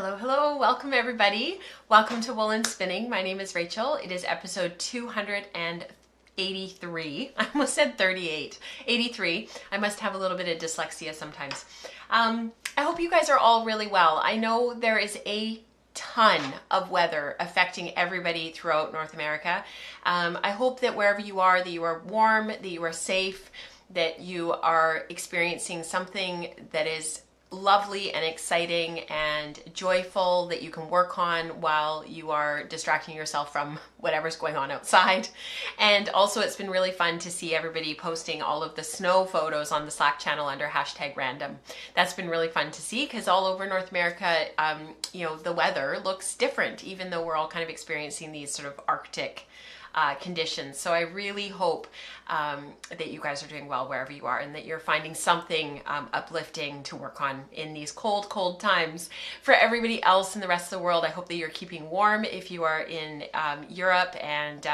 Hello, hello. Welcome everybody. Welcome to Woolen Spinning. My name is Rachel. It is episode 283. I almost said 38. 83. I must have a little bit of dyslexia sometimes. I hope you guys are all really well. I know there is a ton of weather affecting everybody throughout North America. I hope that wherever you are warm, that you are safe, that you are experiencing something that is lovely and exciting and joyful that you can work on while you are distracting yourself from whatever's going on outside. And also it's been really fun to see everybody posting all of the snow photos on the Slack channel under #random. That's been really fun to see because all over North America, the weather looks different, even though we're all kind of experiencing these sort of Arctic conditions. So I really hope that you guys are doing well wherever you are and that you're finding something uplifting to work on in these cold times. For everybody else in the rest of the world, I hope that you're keeping warm if you are in Europe and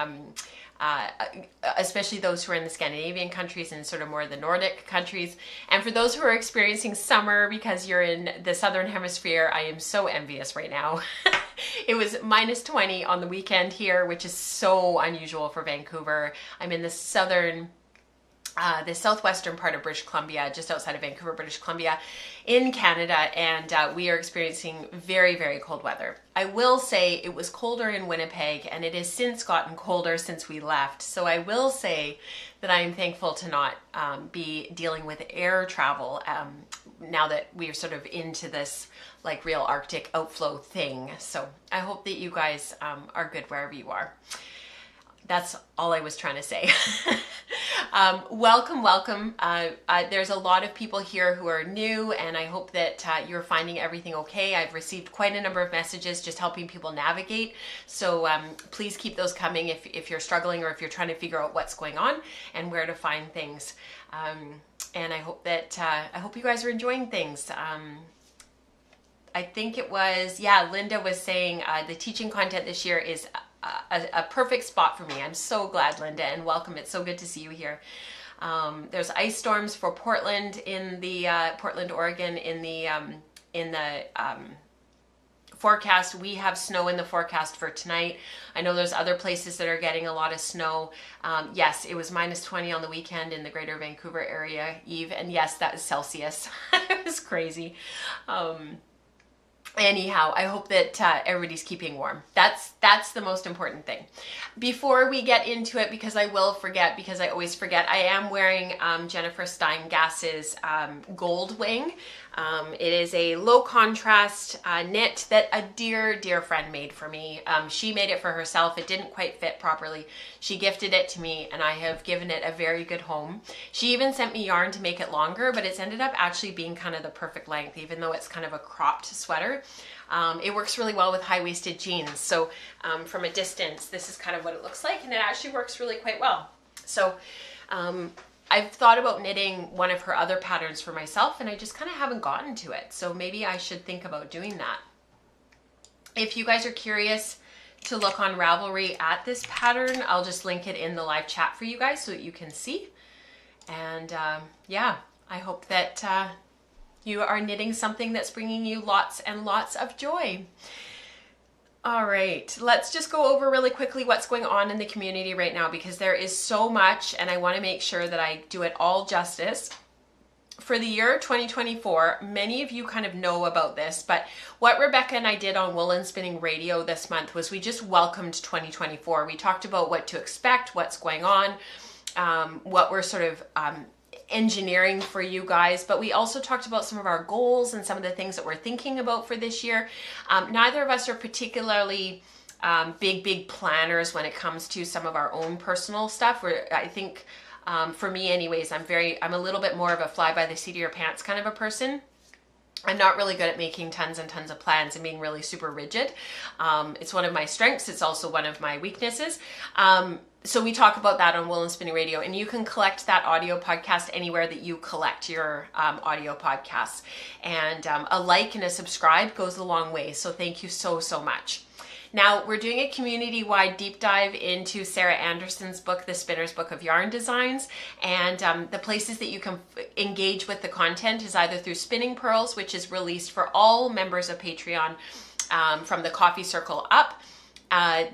especially those who are in the Scandinavian countries and sort of more the Nordic countries. And for those who are experiencing summer because you're in the Southern Hemisphere, I am so envious right now. It was -20 on the weekend here, which is so unusual for Vancouver. I'm in the southwestern part of British Columbia, just outside of Vancouver, British Columbia, in Canada, and we are experiencing very, very cold weather. I will say it was colder in Winnipeg, and it has since gotten colder since we left. So I will say that I am thankful to not be dealing with air travel now that we are sort of into this like real Arctic outflow thing. So I hope that you guys are good wherever you are. That's all I was trying to say. Welcome. There's a lot of people here who are new, and I hope that you're finding everything okay. I've received quite a number of messages just helping people navigate. So please keep those coming if you're struggling or if you're trying to figure out what's going on and where to find things. And I hope that I hope you guys are enjoying things. I think it was, Linda was saying the teaching content this year is a perfect spot for me. I'm so glad, Linda, and welcome. It's so good to see you here. There's ice storms for Portland in the Portland, Oregon in the forecast. We have snow in the forecast for tonight. I know there's other places that are getting a lot of snow. Yes, it was -20 on the weekend in the greater Vancouver area, Eve, and yes, that is Celsius. It was crazy. Anyhow, I hope that everybody's keeping warm. That's the most important thing. Before we get into it, because I will forget, because I always forget, I am wearing Jennifer Steingass's Goldwing. It is a low contrast knit that a dear friend made for me. She made it for herself. It didn't quite fit properly. She gifted it to me, and I have given it a very good home. She even sent me yarn to make it longer, but it's ended up actually being kind of the perfect length, even though it's kind of a cropped sweater. It works really well with high-waisted jeans. So from a distance, this is kind of what it looks like, and it actually works really quite well. So I've thought about knitting one of her other patterns for myself, and I just kind of haven't gotten to it. So maybe I should think about doing that. If you guys are curious to look on Ravelry at this pattern, I'll just link it in the live chat for you guys so that you can see. And I hope that you are knitting something that's bringing you lots and lots of joy. All right, let's just go over really quickly what's going on in the community right now, because there is so much and I want to make sure that I do it all justice. For the year 2024, many of you kind of know about this, but what Rebecca and I did on Woolen Spinning Radio this month was we just welcomed 2024. We talked about what to expect, what's going on, what we're sort of engineering for you guys, but we also talked about some of our goals and some of the things that we're thinking about for this year. Neither of us are particularly big planners when it comes to some of our own personal stuff. I think for me anyways, I'm a little bit more of a fly by the seat of your pants kind of a person. I'm not really good at making tons and tons of plans and being really super rigid. It's one of my strengths. It's also one of my weaknesses. So we talk about that on Woolen Spinning Radio, and you can collect that audio podcast anywhere that you collect your audio podcasts. And a like and a subscribe goes a long way. So thank you so much. Now, we're doing a community-wide deep dive into Sarah Anderson's book, The Spinner's Book of Yarn Designs, and the places that you can engage with the content is either through Spinning Pearls, which is released for all members of Patreon from the coffee circle up,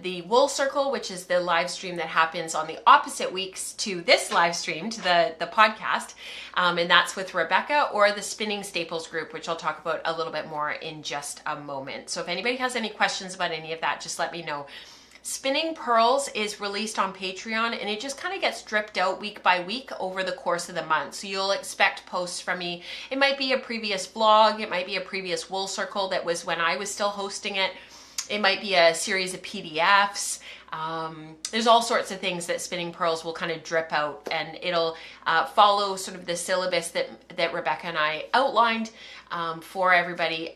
the Wool Circle, which is the live stream that happens on the opposite weeks to this live stream, to the podcast, and that's with Rebecca, or the Spinning Staples group, which I'll talk about a little bit more in just a moment. So if anybody has any questions about any of that, just let me know. Spinning Pearls is released on Patreon, and it just kind of gets dripped out week by week over the course of the month. So you'll expect posts from me. It might be a previous vlog, it might be a previous Wool Circle that was when I was still hosting it. It might be a series of PDFs. There's all sorts of things that Spinning Pearls will kind of drip out, and it'll follow sort of the syllabus that Rebecca and I outlined for everybody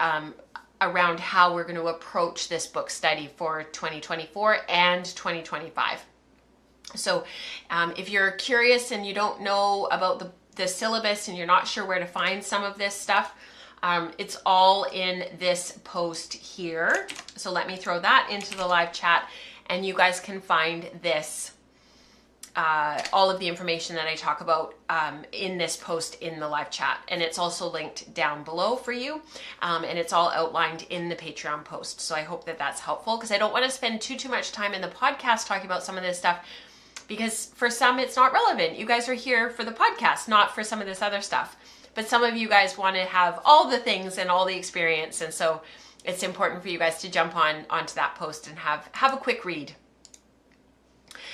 around how we're going to approach this book study for 2024 and 2025. So if you're curious and you don't know about the syllabus and you're not sure where to find some of this stuff, it's all in this post here. So let me throw that into the live chat, and you guys can find this, all of the information that I talk about in this post in the live chat. And it's also linked down below for you. And it's all outlined in the Patreon post. So I hope that that's helpful, because I don't want to spend too much time in the podcast talking about some of this stuff, because for some it's not relevant. You guys are here for the podcast, not for some of this other stuff. But some of you guys want to have all the things and all the experience, and so it's important for you guys to jump onto that post and have a quick read.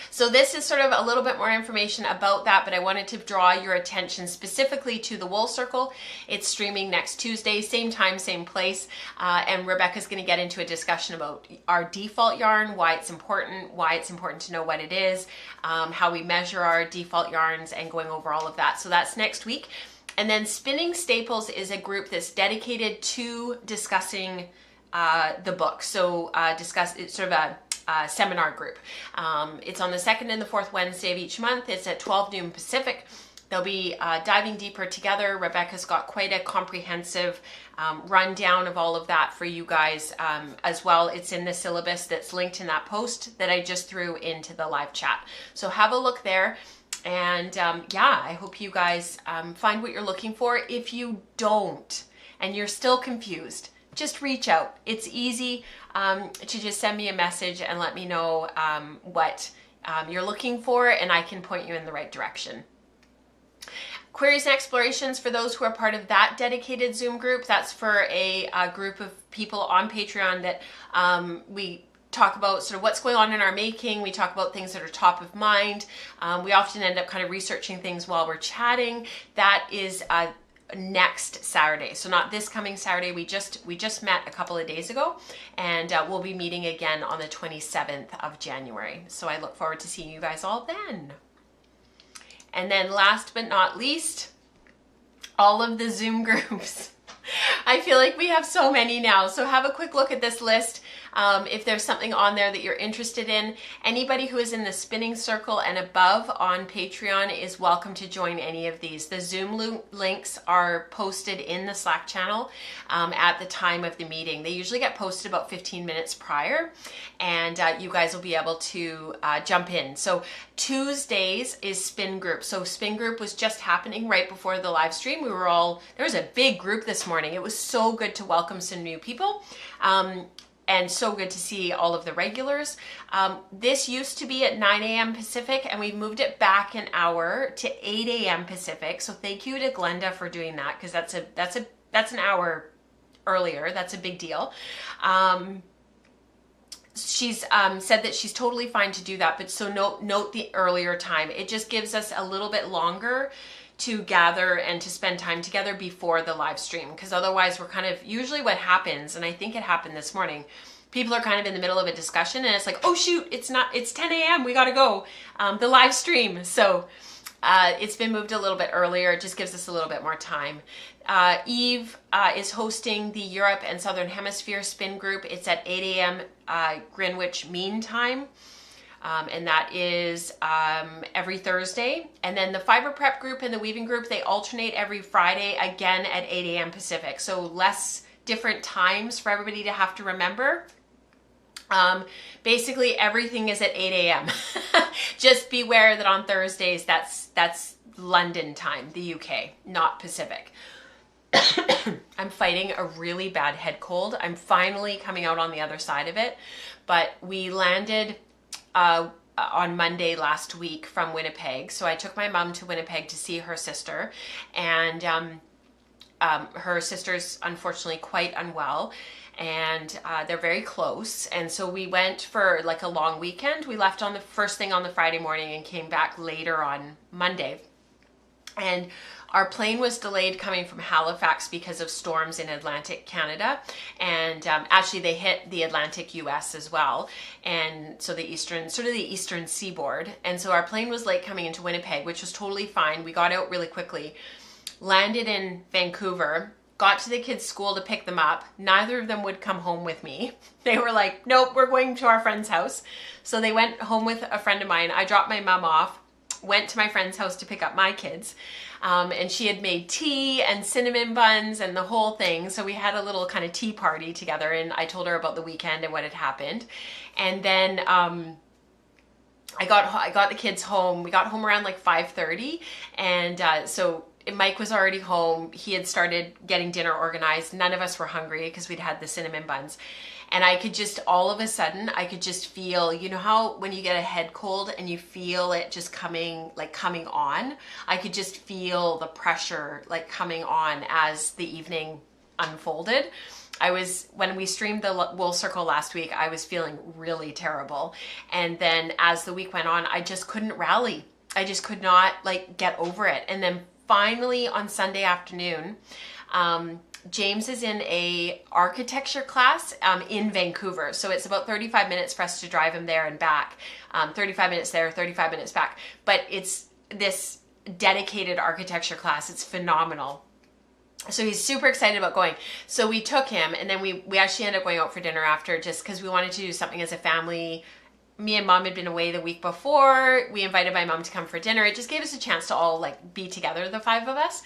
So this is sort of a little bit more information about that, but I wanted to draw your attention specifically to the Wool Circle. It's streaming next Tuesday, same time, same place, and Rebecca's going to get into a discussion about our default yarn, why it's important to know what it is, how we measure our default yarns, and going over all of that. So that's next week. And then Spinning Staples is a group that's dedicated to discussing the book. So it's sort of a seminar group. It's on the second and the fourth Wednesday of each month. It's at 12 noon Pacific. They'll be diving deeper together. Rebecca's got quite a comprehensive rundown of all of that for you guys as well. It's in the syllabus that's linked in that post that I just threw into the live chat. So have a look there. And yeah, I hope you guys find what you're looking for. If you don't, and you're still confused, just reach out. It's easy to just send me a message and let me know what you're looking for, and I can point you in the right direction. Queries and explorations, for those who are part of that dedicated Zoom group, that's for a group of people on Patreon that we talk about sort of what's going on in our making. We talk about things that are top of mind. We often end up kind of researching things while we're chatting. That is next Saturday. So not this coming Saturday. We just met a couple of days ago, and we'll be meeting again on the 27th of January. So I look forward to seeing you guys all then. And then last but not least, all of the Zoom groups. I feel like we have so many now. So have a quick look at this list. If there's something on there that you're interested in, anybody who is in the spinning circle and above on Patreon is welcome to join any of these. The Zoom links are posted in the Slack channel at the time of the meeting. They usually get posted about 15 minutes prior, and you guys will be able to jump in. So Tuesdays is Spin Group. So Spin Group was just happening right before the live stream. There was a big group this morning. It was so good to welcome some new people. And so good to see all of the regulars. This used to be at 9 a.m. Pacific, and we've moved it back an hour to 8 a.m. Pacific. So thank you to Glenda for doing that, because that's an hour earlier. That's a big deal. She's said that she's totally fine to do that, but so note the earlier time. It just gives us a little bit longer to gather and to spend time together before the live stream, because otherwise we're kind of, usually what happens, and I think it happened this morning, people are kind of in the middle of a discussion and it's like, oh shoot, it's 10 a.m. we gotta go, the live stream. So it's been moved a little bit earlier. It just gives us a little bit more time. Eve is hosting the Europe and Southern Hemisphere Spin Group. It's at 8 a.m. Greenwich Mean Time. And that is every Thursday. And then the Fiber Prep group and the Weaving group, they alternate every Friday, again at 8 a.m. Pacific. So less different times for everybody to have to remember. Basically everything is at 8 a.m. Just beware that on Thursdays, that's London time, the UK, not Pacific. I'm fighting a really bad head cold. I'm finally coming out on the other side of it, but we landed on Monday last week from Winnipeg. So I took my mom to Winnipeg to see her sister, and her sister's unfortunately quite unwell, and they're very close. And so we went for like a long weekend. We left on the first thing on the Friday morning and came back later on Monday. And our plane was delayed coming from Halifax because of storms in Atlantic Canada, and actually they hit the Atlantic US as well, and so the eastern seaboard. And so our plane was late coming into Winnipeg, which was totally fine. We got out really quickly, landed in Vancouver, got to the kids' school to pick them up. Neither of them would come home with me. They were like, nope, we're going to our friend's house. So they went home with a friend of mine. I dropped my mom off, went to my friend's house to pick up my kids, and she had made tea and cinnamon buns and the whole thing. So we had a little kind of tea party together, and I told her about the weekend and what had happened. And then I got the kids home. We got home around like 5:30, and so Mike was already home. He had started getting dinner organized. None of us were hungry because we'd had the cinnamon buns. And I could just, all of a sudden, I could just feel, you know how when you get a head cold and you feel it just coming on? I could just feel the pressure like coming on as the evening unfolded. When we streamed the Wool Circle last week, I was feeling really terrible. And then as the week went on, I just couldn't rally. I just could not like get over it. And then finally on Sunday afternoon, James is in a architecture class in Vancouver. So it's about 35 minutes for us to drive him there and back. 35 minutes there, 35 minutes back. But it's this dedicated architecture class. It's phenomenal. So he's super excited about going. So we took him, and then we actually ended up going out for dinner after, just because we wanted to do something as a family. Me and mom had been away the week before. We invited my mom to come for dinner. It just gave us a chance to all like be together, the five of us.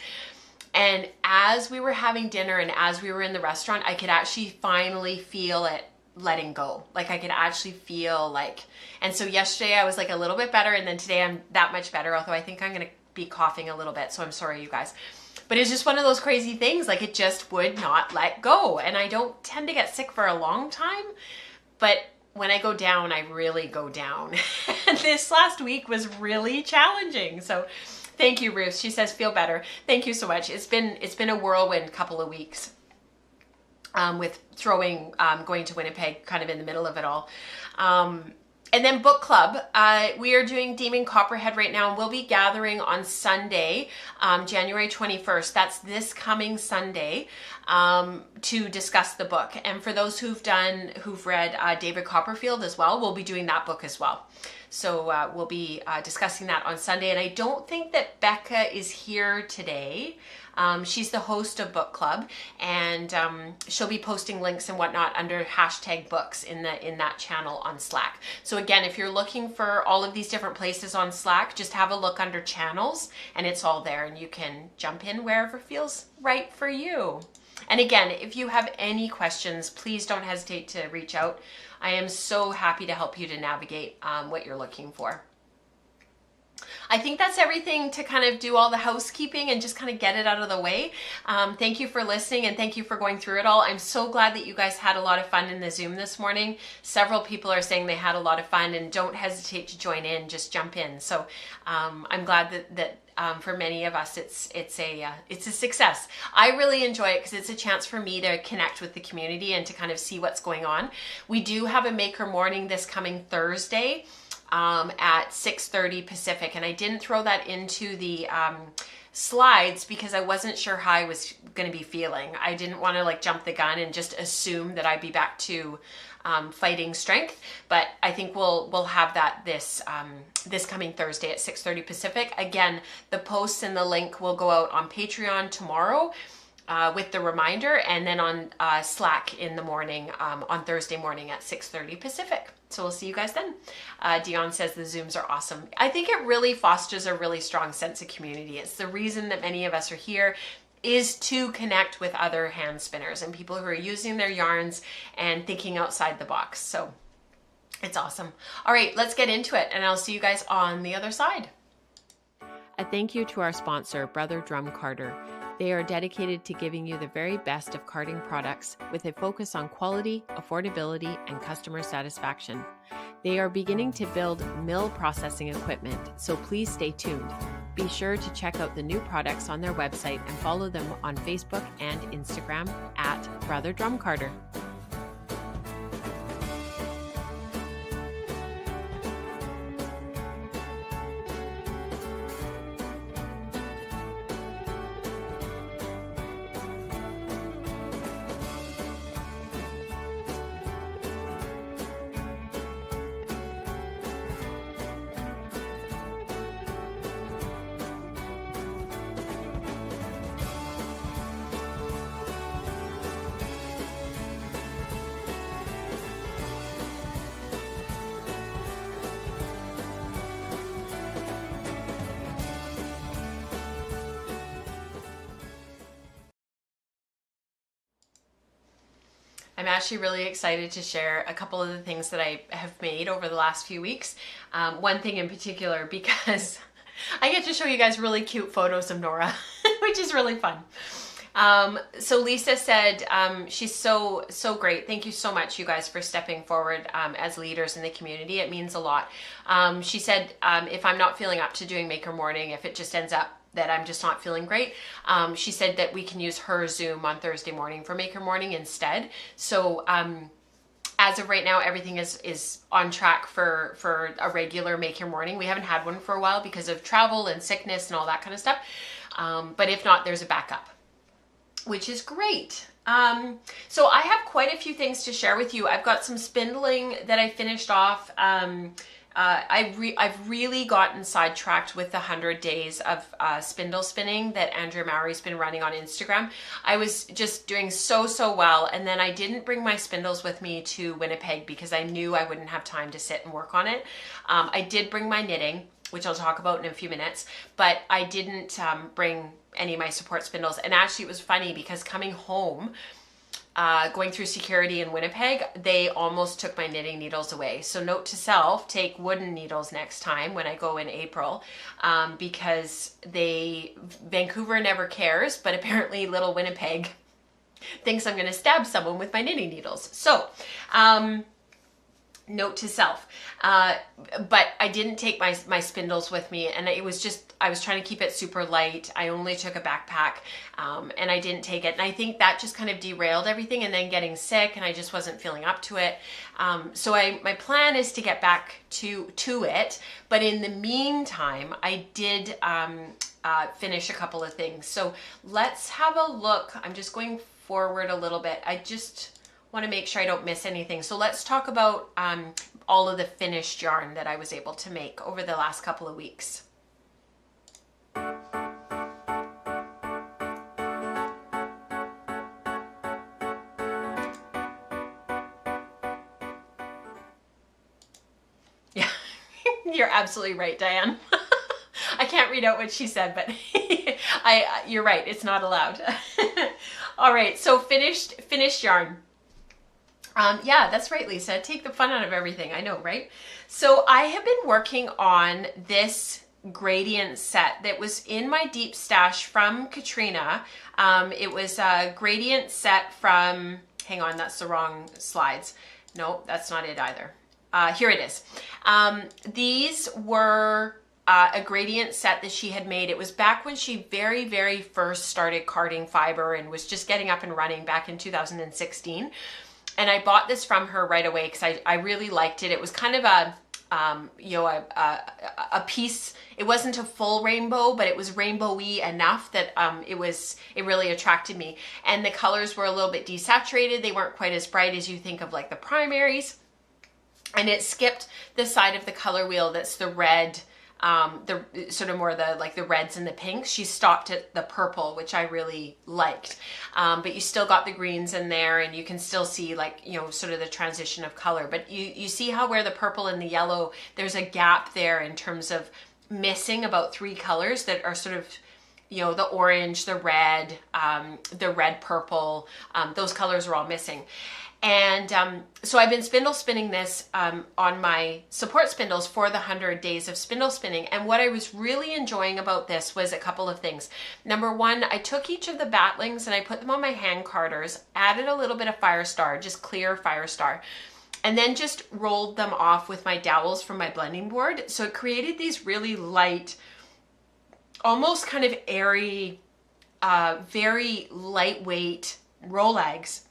And as we were having dinner and as we were in the restaurant, I could actually finally feel it letting go. Like I could actually feel like, and so yesterday I was like a little bit better, and then today I'm that much better, although I think I'm going to be coughing a little bit. So I'm sorry, you guys. But it's just one of those crazy things. Like it just would not let go. And I don't tend to get sick for a long time, but when I go down, I really go down. And this last week was really challenging. So thank you, Ruth. She says, feel better. Thank you so much. It's been a whirlwind couple of weeks with going to Winnipeg kind of in the middle of it all. And then book club, we are doing Demon Copperhead right now, and we'll be gathering on Sunday, January 21st. That's this coming Sunday, to discuss the book. And for those who've read David Copperfield as well, we'll be doing that book as well. So we'll be discussing that on Sunday. And I don't think that Becca is here today. She's the host of book club, and she'll be posting links and whatnot under #books in that channel on Slack. So again, if you're looking for all of these different places on Slack, just have a look under channels, and it's all there, and you can jump in wherever feels right for you. And again, if you have any questions, please don't hesitate to reach out. I am so happy to help you to navigate what you're looking for. I think that's everything to kind of do all the housekeeping and just kind of get it out of the way. Thank you for listening, and thank you for going through it all. I'm so glad that you guys had a lot of fun in the Zoom this morning. Several people are saying they had a lot of fun, and don't hesitate to join in, just jump in. So I'm glad that for many of us, it's a success. I really enjoy it because it's a chance for me to connect with the community and to kind of see what's going on. We do have a maker morning this coming Thursday at 6:30 Pacific, and I didn't throw that into the slides because I wasn't sure how I was going to be feeling. I didn't want to like jump the gun and just assume that I'd be back to fighting strength, but I think we'll have that this coming Thursday at 6:30 Pacific. Again, the posts and the link will go out on Patreon tomorrow with the reminder, and then on Slack in the morning on Thursday morning at 6:30 Pacific. So we'll see you guys then. Dion says the Zooms are awesome. I think it really fosters a really strong sense of community. It's the reason that many of us are here, is to connect with other hand spinners and people who are using their yarns and thinking outside the box. So It's awesome. All right, let's get into it, and I'll see you guys on the other side. A thank you to our sponsor, Brother Drum Carder. They are dedicated to giving you the very best of carding products with a focus on quality, affordability, and customer satisfaction. They are beginning to build mill processing equipment, so please stay tuned. Be sure to check out the new products on their website and follow them on Facebook and Instagram at Brother Drum Carder. I'm actually really excited to share a couple of the things that I have made over the last few weeks. One thing in particular, because I get to show you guys really cute photos of Norah, which is really fun. So Lisa said, she's so great. Thank you so much, you guys, for stepping forward as leaders in the community. It means a lot. She said, if I'm not feeling up to doing Maker Morning, if it just ends up that I'm just not feeling great, she said that we can use her Zoom on Thursday morning for Maker Morning instead. So as of right now, everything is on track for a regular Maker Morning. We haven't had one for a while because of travel and sickness and all that kind of stuff. But if not, there's a backup, which is great. So I have quite a few things to share with you. I've got some spindling that I finished off. I've really gotten sidetracked with the 100 days of spindle spinning that Andrea Mowry's been running on Instagram. I was just doing so well, and then I didn't bring my spindles with me to Winnipeg because I knew I wouldn't have time to sit and work on it. I did bring my knitting, which I'll talk about in a few minutes, but I didn't bring any of my support spindles. And actually it was funny because coming home, going through security in Winnipeg, they almost took my knitting needles away. So note to self, take wooden needles next time when I go in April, because Vancouver never cares, but apparently little Winnipeg thinks I'm going to stab someone with my knitting needles. So, note to self. But I didn't take my spindles with me, and it was just, I was trying to keep it super light. I only took a backpack, and I didn't take it. And I think that just kind of derailed everything, and then getting sick, and I just wasn't feeling up to it. So my plan is to get back to it. But in the meantime, I did finish a couple of things. So let's have a look. I'm just going forward a little bit. I just want to make sure I don't miss anything. So let's talk about all of the finished yarn that I was able to make over the last couple of weeks. Yeah, you're absolutely right, Diane. I can't read out what she said, but you're right, it's not allowed. All right, so finished yarn. Yeah, that's right, Lisa. Take the fun out of everything. I know, right? So I have been working on this gradient set that was in my deep stash from Katrina. It was a gradient set from, hang on, that's the wrong slides. No, that's not it either. Here it is. These were a gradient set that she had made. It was back when she very first started carding fiber and was just getting up and running back in 2016. And I bought this from her right away because I really liked it. It was kind of a piece. It wasn't a full rainbow, but it was rainbowy enough that it really attracted me. And the colors were a little bit desaturated. They weren't quite as bright as you think of like the primaries. And it skipped the side of the color wheel that's the red, the sort of more the reds and the pinks. She stopped at the purple, which I really liked. But you still got the greens in there, and you can still see sort of the transition of color. But you see how where the purple and the yellow, there's a gap there in terms of missing about 3 colors that are sort of, the orange, the red purple, those colors are all missing. And so I've been spindle spinning this on my support spindles for the 100 days of spindle spinning. And what I was really enjoying about this was a couple of things. Number one, I took each of the batlings and I put them on my hand carders, added a little bit of Firestar, just clear Firestar, and then just rolled them off with my dowels from my blending board. So it created these really light, almost kind of airy, very lightweight Rolegs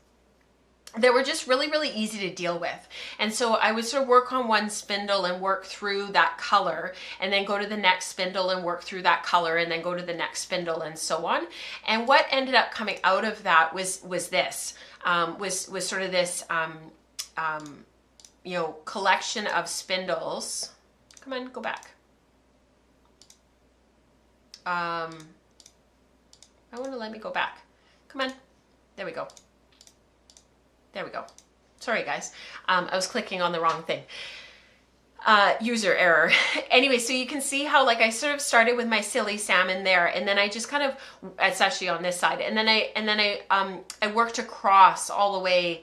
that were just really, really easy to deal with. And so I would sort of work on one spindle and work through that color, and then go to the next spindle and work through that color, and then go to the next spindle, and so on. And what ended up coming out of that was this, was sort of this, you know, collection of spindles. Come on, go back. I want to let me go back. Come on. There we go. There we go. Sorry, guys. I was clicking on the wrong thing. User error. Anyway, so you can see how, like, I sort of started with my silly salmon there, and then I just kind of, it's actually on this side, and then I worked across all the way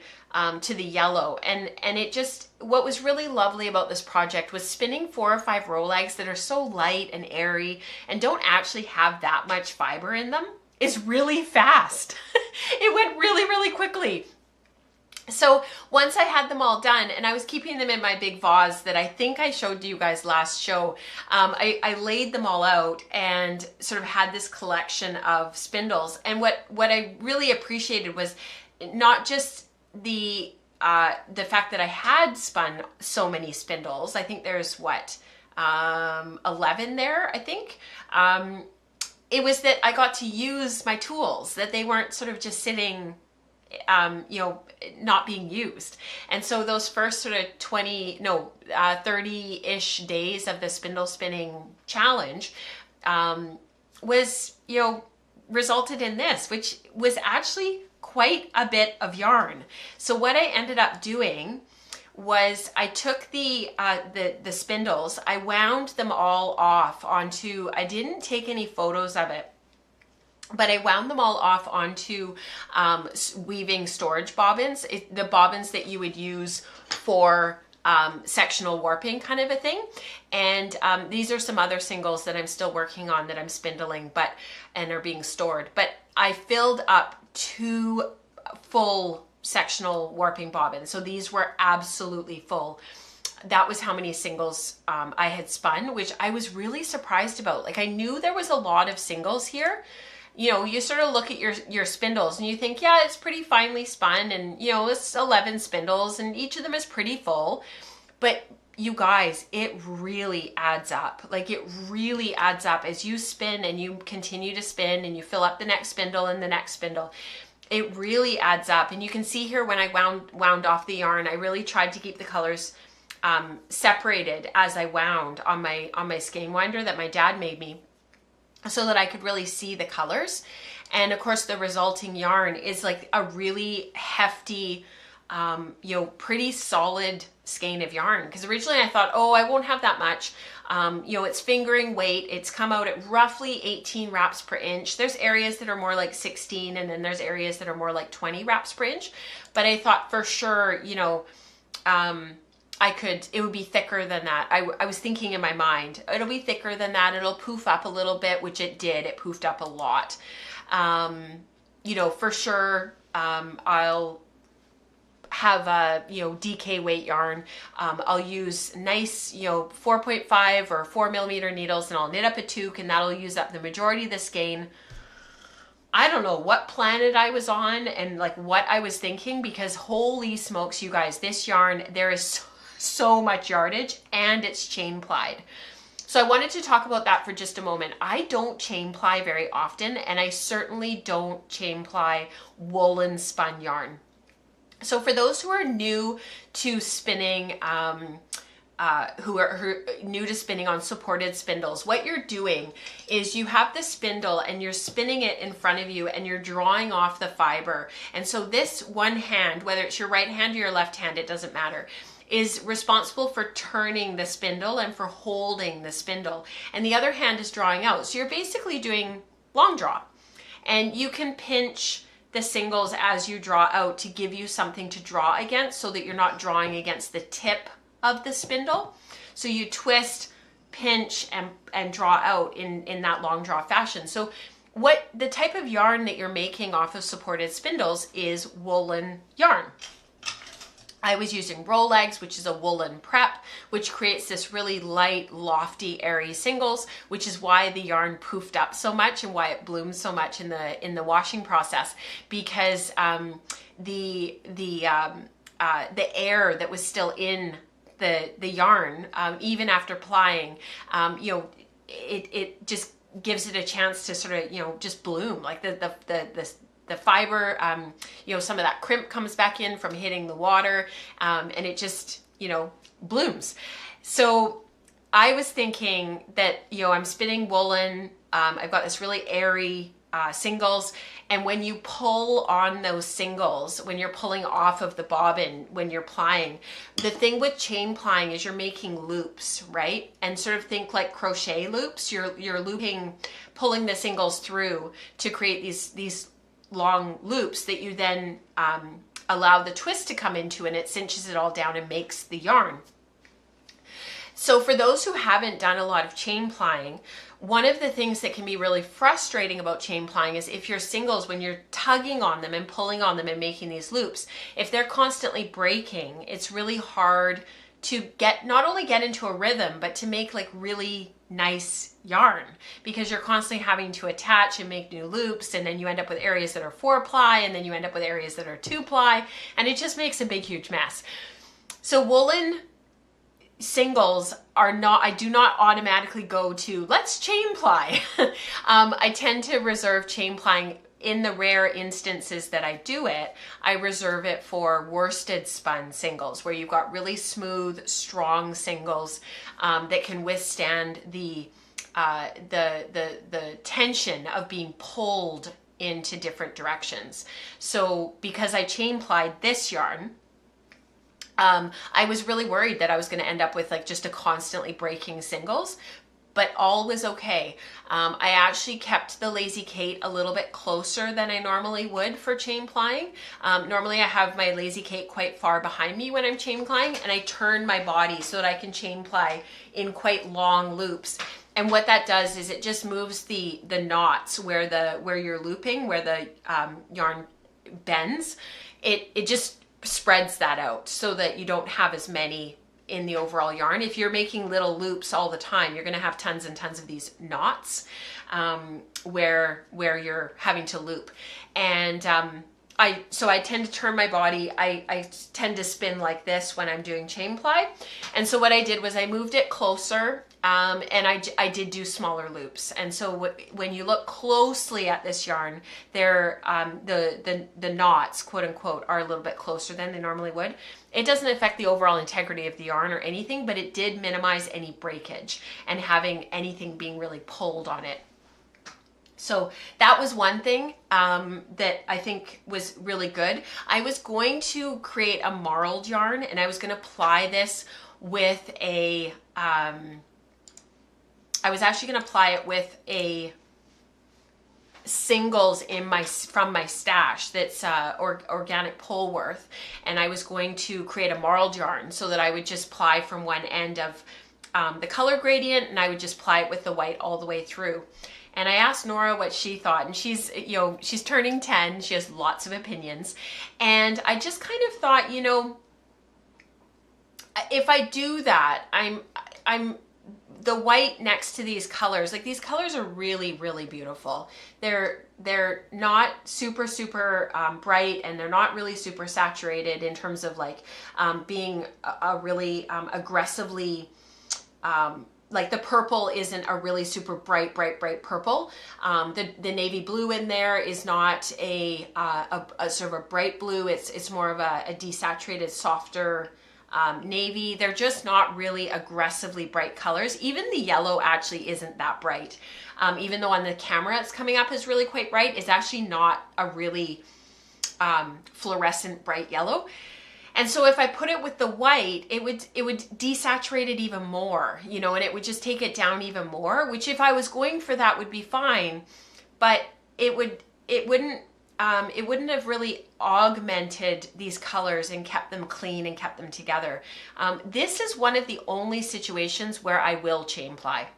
to the yellow, and it just, what was really lovely about this project was spinning 4 or 5 Rolegs that are so light and airy and don't actually have that much fiber in them is really fast. It went really, really quickly. So once I had them all done, and I was keeping them in my big vase that I think I showed you guys last show, I laid them all out and sort of had this collection of spindles. And what I really appreciated was not just the fact that I had spun so many spindles. I think there's 11 there, I think. It was that I got to use my tools, that they weren't sort of just sitting, you know, not being used. And so those first sort of 30-ish days of the spindle spinning challenge was, you know, resulted in this, which was actually quite a bit of yarn. So what I ended up doing was I took the spindles, I wound them all off onto, I didn't take any photos of it, but I wound them all off onto weaving storage bobbins, the bobbins that you would use for sectional warping kind of a thing. And these are some other singles that I'm still working on that I'm spindling, and are being stored. But I filled up 2 full sectional warping bobbins. So these were absolutely full. That was how many singles I had spun, which I was really surprised about. Like, I knew there was a lot of singles here. You know, you sort of look at your spindles and you think, yeah, it's pretty finely spun, and, you know, it's 11 spindles and each of them is pretty full. But you guys, it really adds up. Like, it really adds up as you spin and you continue to spin and you fill up the next spindle and the next spindle. It really adds up. And you can see here when I wound off the yarn, I really tried to keep the colors separated as I wound on my skein winder that my dad made me, so that I could really see the colors. And of course the resulting yarn is like a really hefty, you know, pretty solid skein of yarn. Because originally I thought, oh, I won't have that much. You know, it's fingering weight. It's come out at roughly 18 wraps per inch. There's areas that are more like 16, and then there's areas that are more like 20 wraps per inch. But I thought for sure, you know, it would be thicker than that. I was thinking in my mind, it'll be thicker than that. It'll poof up a little bit, which it did. It poofed up a lot. You know, for sure, I'll have a, you know, DK weight yarn. I'll use nice, you know, 4.5 or 4 millimeter needles, and I'll knit up a toque, and that'll use up the majority of the skein. I don't know what planet I was on and like what I was thinking, because holy smokes, you guys, this yarn, there is so much yardage, and it's chain plied. So I wanted to talk about that for just a moment. I don't chain ply very often, and I certainly don't chain ply woolen spun yarn. So for those who are new to spinning, who are new to spinning on supported spindles, what you're doing is you have the spindle and you're spinning it in front of you, and you're drawing off the fiber. And so this one hand, whether it's your right hand or your left hand, it doesn't matter, is responsible for turning the spindle and for holding the spindle. And the other hand is drawing out. So you're basically doing long draw. And you can pinch the singles as you draw out to give you something to draw against, so that you're not drawing against the tip of the spindle. So you twist, pinch, and draw out in that long draw fashion. So what the type of yarn that you're making off of supported spindles is woolen yarn. I was using Rolex, which is a woolen prep, which creates this really light, lofty, airy singles, which is why the yarn poofed up so much and why it blooms so much in the washing process, because the air that was still in the yarn, even after plying, you know, it just gives it a chance to sort of, you know, just bloom. Like the fiber, you know, some of that crimp comes back in from hitting the water, and it just, you know, blooms. So I was thinking that, you know, I'm spinning woolen, I've got this really airy singles, and when you pull on those singles, when you're pulling off of the bobbin, when you're plying, the thing with chain plying is you're making loops, right? And sort of think like crochet loops. You're looping, pulling the singles through to create these long loops that you then allow the twist to come into, and it cinches it all down and makes the yarn. So for those who haven't done a lot of chain plying, one of the things that can be really frustrating about chain plying is if your singles, when you're tugging on them and pulling on them and making these loops, if they're constantly breaking, it's really hard to not only get into a rhythm, but to make like really nice yarn, because you're constantly having to attach and make new loops, and then you end up with areas that are 4-ply, and then you end up with areas that are 2-ply, and it just makes a big huge mess. So woolen singles are not, I do not automatically go to let's chain ply. I tend to reserve chain plying in the rare instances that I do it. I reserve it for worsted spun singles, where you've got really smooth, strong singles that can withstand the tension of being pulled into different directions. So because I chain plied this yarn, I was really worried that I was going to end up with like just a constantly breaking singles, but all was okay. I actually kept the Lazy Kate a little bit closer than I normally would for chain plying. Normally I have my Lazy Kate quite far behind me when I'm chain plying, and I turn my body so that I can chain ply in quite long loops. And what that does is it just moves the knots where you're looping, where the yarn bends. It just spreads that out so that you don't have as many in the overall yarn. If you're making little loops all the time, you're going to have tons and tons of these knots where you're having to loop. And so I tend to turn my body. I tend to spin like this when I'm doing chain ply. And so what I did was I moved it closer, and I did do smaller loops. And so when you look closely at this yarn, the knots, quote unquote, are a little bit closer than they normally would. It doesn't affect the overall integrity of the yarn or anything, but it did minimize any breakage and having anything being really pulled on it. So that was one thing that I think was really good. I was going to create a marled yarn, and I was going to ply this with a, I was actually going to ply it with a singles from my stash that's organic Polworth, and I was going to create a marled yarn so that I would just ply from one end of the color gradient, and I would just ply it with the white all the way through. And I asked Norah what she thought, and she's turning 10. She has lots of opinions. And I just kind of thought, you know, if I do that, I'm the white next to these colors, like these colors are really, really beautiful. They're not super, super bright, and they're not really super saturated in terms of like being a really aggressively, like the purple isn't a really super bright purple. The navy blue in there is not a sort of a bright blue. It's more of a desaturated, softer navy. They're just not really aggressively bright colors. Even the yellow actually isn't that bright. Even though on the camera it's coming up as really quite bright, it's actually not a really fluorescent bright yellow. And so if I put it with the white, it would desaturate it even more, you know, and it would just take it down even more, which if I was going for that would be fine, but it wouldn't it wouldn't have really augmented these colors and kept them clean and kept them together. This is one of the only situations where I will chain ply,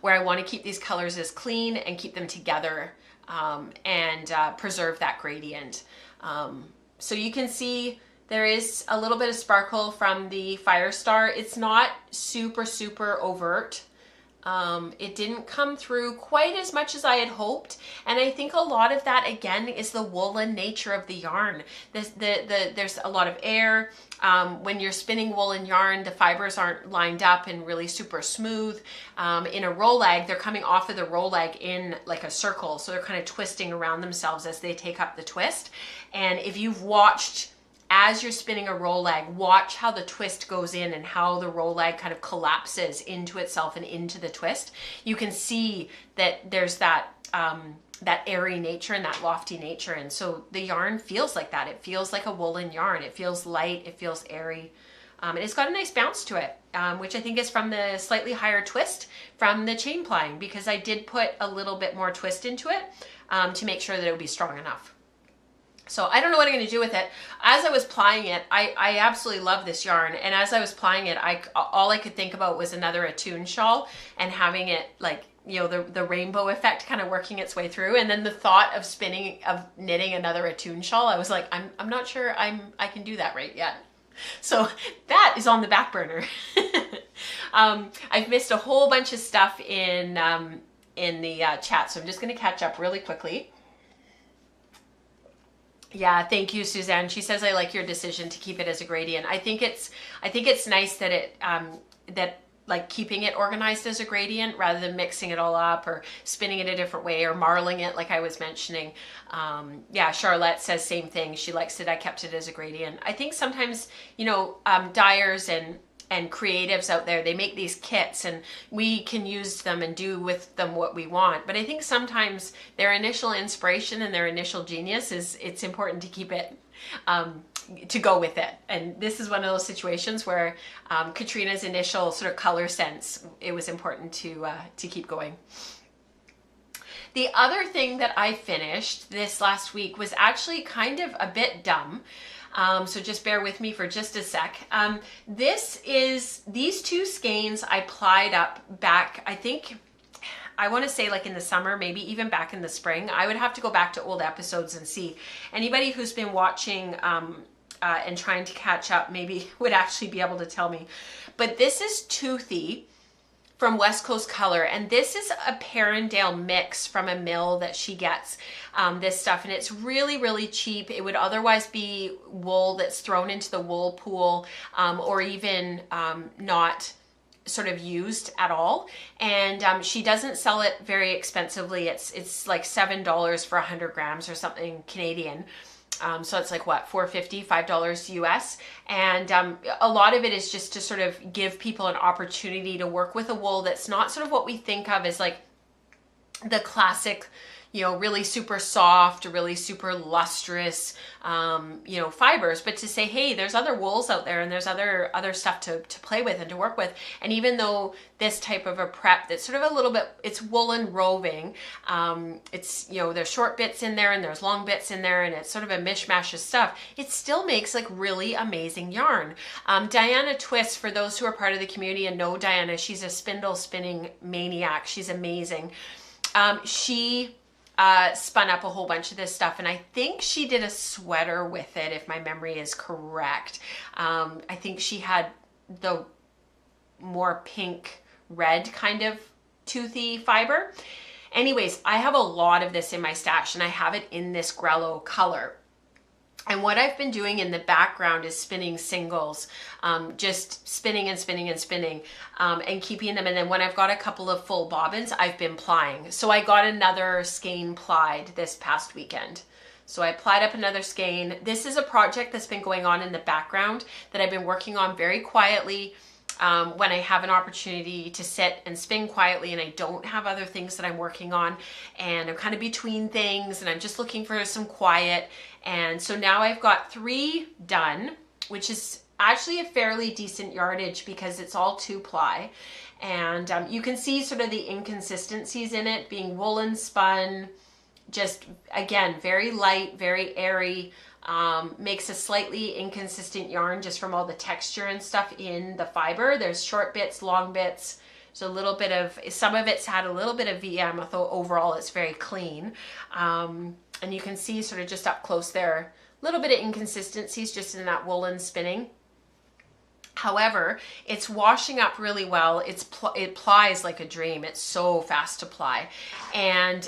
where I want to keep these colors as clean and keep them together, and preserve that gradient. So you can see there is a little bit of sparkle from the Firestar. It's not super, super overt. It didn't come through quite as much as I had hoped, and I think a lot of that again is the woolen nature of the yarn. There's a lot of air. When you're spinning woolen yarn, the fibers aren't lined up and really super smooth. In a roll lag, they're coming off of the roll lag in like a circle, so they're kind of twisting around themselves as they take up the twist. And if you've watched, as you're spinning a roll lag, watch how the twist goes in and how the roll lag kind of collapses into itself and into the twist. You can see that there's that that airy nature and that lofty nature, and so the yarn feels like that. It feels like a woolen yarn. It feels light, it feels airy, and it's got a nice bounce to it, which I think is from the slightly higher twist from the chain plying, because I did put a little bit more twist into it to make sure that it would be strong enough. So I don't know what I'm going to do with it. As I was plying it, I absolutely love this yarn. And as I was plying it, all I could think about was another Attune shawl and having it like, you know, the rainbow effect kind of working its way through. And then the thought of knitting another Attune shawl, I was like, I'm not sure I can do that right yet. So that is on the back burner. I've missed a whole bunch of stuff in the chat, so I'm just going to catch up really quickly. Yeah, thank you, Suzanne. She says, I like your decision to keep it as a gradient. I think it's nice that it that like keeping it organized as a gradient rather than mixing it all up or spinning it a different way or marling it like I was mentioning. Yeah, Charlotte says same thing. She likes it. I kept it as a gradient. I think sometimes, you know, dyers and creatives out there, they make these kits and we can use them and do with them what we want. But I think sometimes their initial inspiration and their initial genius it's important to keep it, to go with it. And this is one of those situations where Katrina's initial sort of color sense, it was important to keep going. The other thing that I finished this last week was actually kind of a bit dumb. So just bear with me for just a sec. These two skeins I plied up back, I want to say like in the summer, maybe even back in the spring. I would have to go back to old episodes and see. Anybody who's been watching and trying to catch up maybe would actually be able to tell me. But this is Toothy from West Coast Color, and this is a Perrindale mix from a mill that she gets this stuff, and it's really, really cheap. It would otherwise be wool that's thrown into the wool pool, or even not sort of used at all. And she doesn't sell it very expensively. It's like $7 for 100 grams or something Canadian. So it's like what, $4.50, $5 US. And a lot of it is just to sort of give people an opportunity to work with a wool that's not sort of what we think of as like the classic, you know, really super soft, really super lustrous, you know, fibers, but to say, hey, there's other wools out there and there's other stuff to play with and to work with. And even though this type of a prep that's sort of a little bit, it's woolen roving, it's, you know, there's short bits in there and there's long bits in there and it's sort of a mishmash of stuff, it still makes like really amazing yarn. Diana Twist, for those who are part of the community and know Diana, she's a spindle spinning maniac. She's amazing. She spun up a whole bunch of this stuff, and I think she did a sweater with it, if my memory is correct. I think she had the more pink red kind of toothy fiber. Anyways, I have a lot of this in my stash, and I have it in this Grello color. And what I've been doing in the background is spinning singles, just spinning and spinning and spinning, and keeping them. And then when I've got a couple of full bobbins, I've been plying. So I got another skein plied this past weekend. So I plied up another skein. This is a project that's been going on in the background that I've been working on very quietly. When I have an opportunity to sit and spin quietly and I don't have other things that I'm working on and I'm kind of between things and I'm just looking for some quiet. And so now I've got 3 done, which is actually a fairly decent yardage because it's all 2-ply. And you can see sort of the inconsistencies in it being woolen spun, just, again, very light, very airy. Makes a slightly inconsistent yarn just from all the texture and stuff in the fiber. There's short bits, long bits. So a little bit of, some of it's had a little bit of VM, although overall it's very clean. And you can see sort of just up close there, a little bit of inconsistencies just in that woolen spinning. However, it's washing up really well. It plies like a dream. It's so fast to ply. And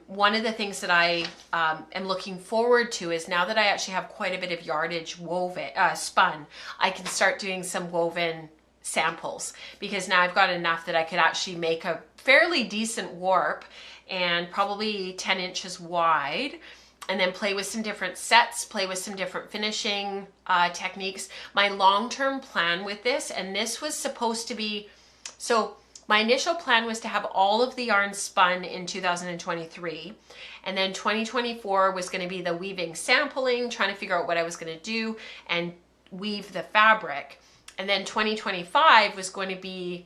one of the things that I am looking forward to is now that I actually have quite a bit of yardage woven, spun, I can start doing some woven samples, because now I've got enough that I could actually make a fairly decent warp and probably 10 inches wide, and then play with some different sets, play with some different finishing techniques. My long-term plan with this, and this was supposed to be, so my initial plan was to have all of the yarn spun in 2023, and then 2024 was going to be the weaving sampling, trying to figure out what I was going to do and weave the fabric. And then 2025 was going to be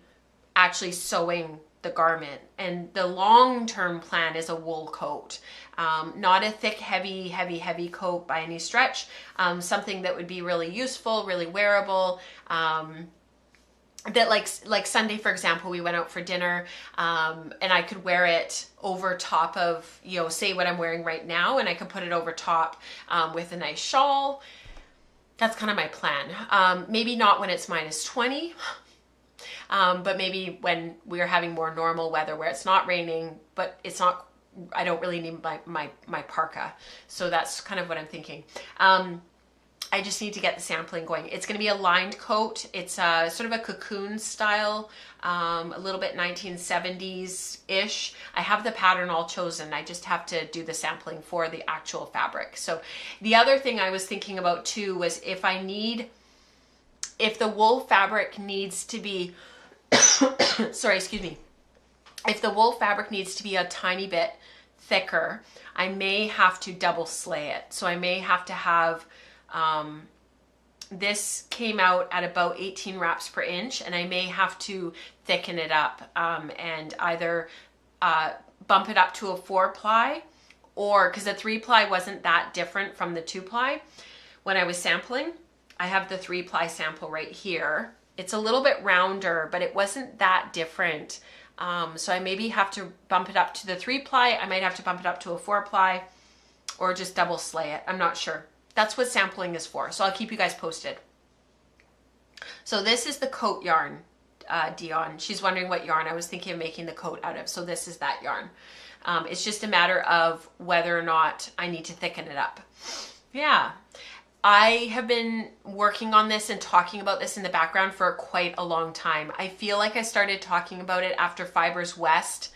actually sewing the garment. And the long-term plan is a wool coat. Not a thick, heavy coat by any stretch. Something that would be really useful, really wearable. That like Sunday, for example, we went out for dinner, and I could wear it over top of, you know, say what I'm wearing right now, and I could put it over top with a nice shawl. That's kind of my plan. Maybe not when it's -20, but maybe when we're having more normal weather where it's not raining, but it's not, I don't really need my parka. So that's kind of what I'm thinking. I just need to get the sampling going. It's going to be a lined coat. It's sort of a cocoon style, a little bit 1970s-ish. I have the pattern all chosen. I just have to do the sampling for the actual fabric. So the other thing I was thinking about too was if the wool fabric needs to be, sorry, excuse me. If the wool fabric needs to be a tiny bit thicker, I may have to double slay it. So I may have to have, this came out at about 18 wraps per inch, and I may have to thicken it up and either bump it up to a 4-ply, or because the 3-ply wasn't that different from the 2-ply when I was sampling. I have the 3-ply sample right here. It's a little bit rounder, but it wasn't that different. So I maybe have to bump it up to the 3-ply. I might have to bump it up to a 4-ply, or just double slay it. I'm not sure. That's what sampling is for. So I'll keep you guys posted. So this is the coat yarn, Dion. She's wondering what yarn I was thinking of making the coat out of. So this is that yarn. It's just a matter of whether or not I need to thicken it up. Yeah. I have been working on this and talking about this in the background for quite a long time. I feel like I started talking about it after Fibers West,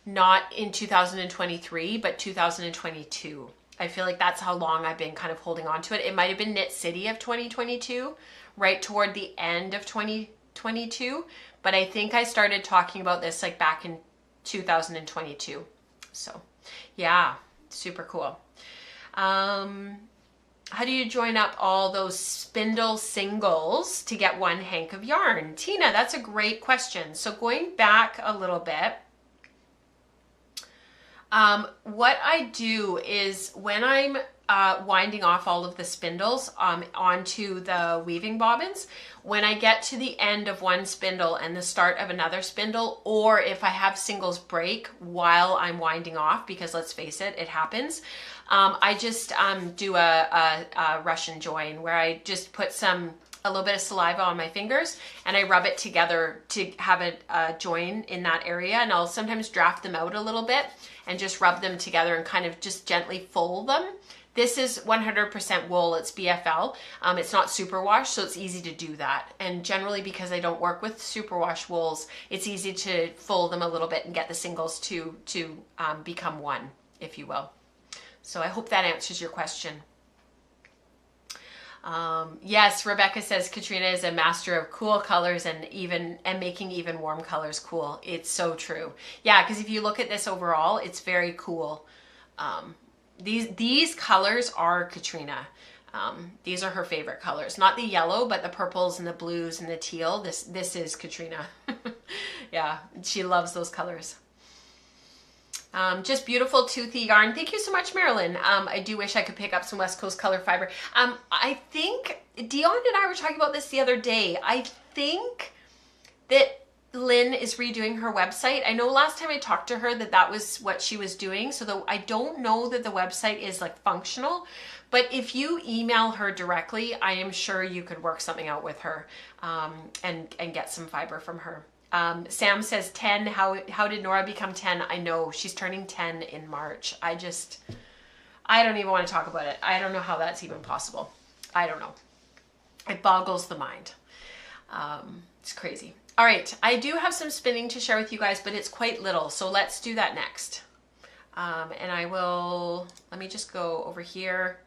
not in 2023, but 2022. I feel like that's how long I've been kind of holding on to it. It might have been Knit City of 2022, right toward the end of 2022. But I think I started talking about this like back in 2022. So yeah, super cool. How do you join up all those spindle singles to get one hank of yarn? Tina, that's a great question. So going back a little bit, what I do is when I'm winding off all of the spindles onto the weaving bobbins, when I get to the end of one spindle and the start of another spindle, or if I have singles break while I'm winding off, because let's face it, it happens, I just do a Russian join where I just put a little bit of saliva on my fingers and I rub it together to have a join in that area, and I'll sometimes draft them out a little bit and just rub them together and kind of just gently fold them. This is 100% wool, it's BFL. It's not superwash, so it's easy to do that. And generally, because I don't work with superwash wools, it's easy to fold them a little bit and get the singles to become one, if you will. So I hope that answers your question. Yes, Rebecca says Katrina is a master of cool colors and making even warm colors cool. It's so true. Yeah, because if you look at this overall, it's very cool. These colors are Katrina. These are her favorite colors. Not the yellow, but the purples and the blues and the teal. This is Katrina. Yeah, she loves those colors. Just beautiful toothy yarn. Thank you so much, Marilyn. I do wish I could pick up some West Coast color fiber. I think Dion and I were talking about this the other day. I think that Lynn is redoing her website. I know last time I talked to her that that was what she was doing. So I don't know that the website is like functional, but if you email her directly, I am sure you could work something out with her and get some fiber from her. Sam says 10. How did Norah become 10? I know she's turning 10 in March. I don't even want to talk about it. I don't know how that's even possible. I don't know. It boggles the mind. It's crazy. All right, I do have some spinning to share with you guys, but it's quite little, so let's do that next. And I will, let me just go over here.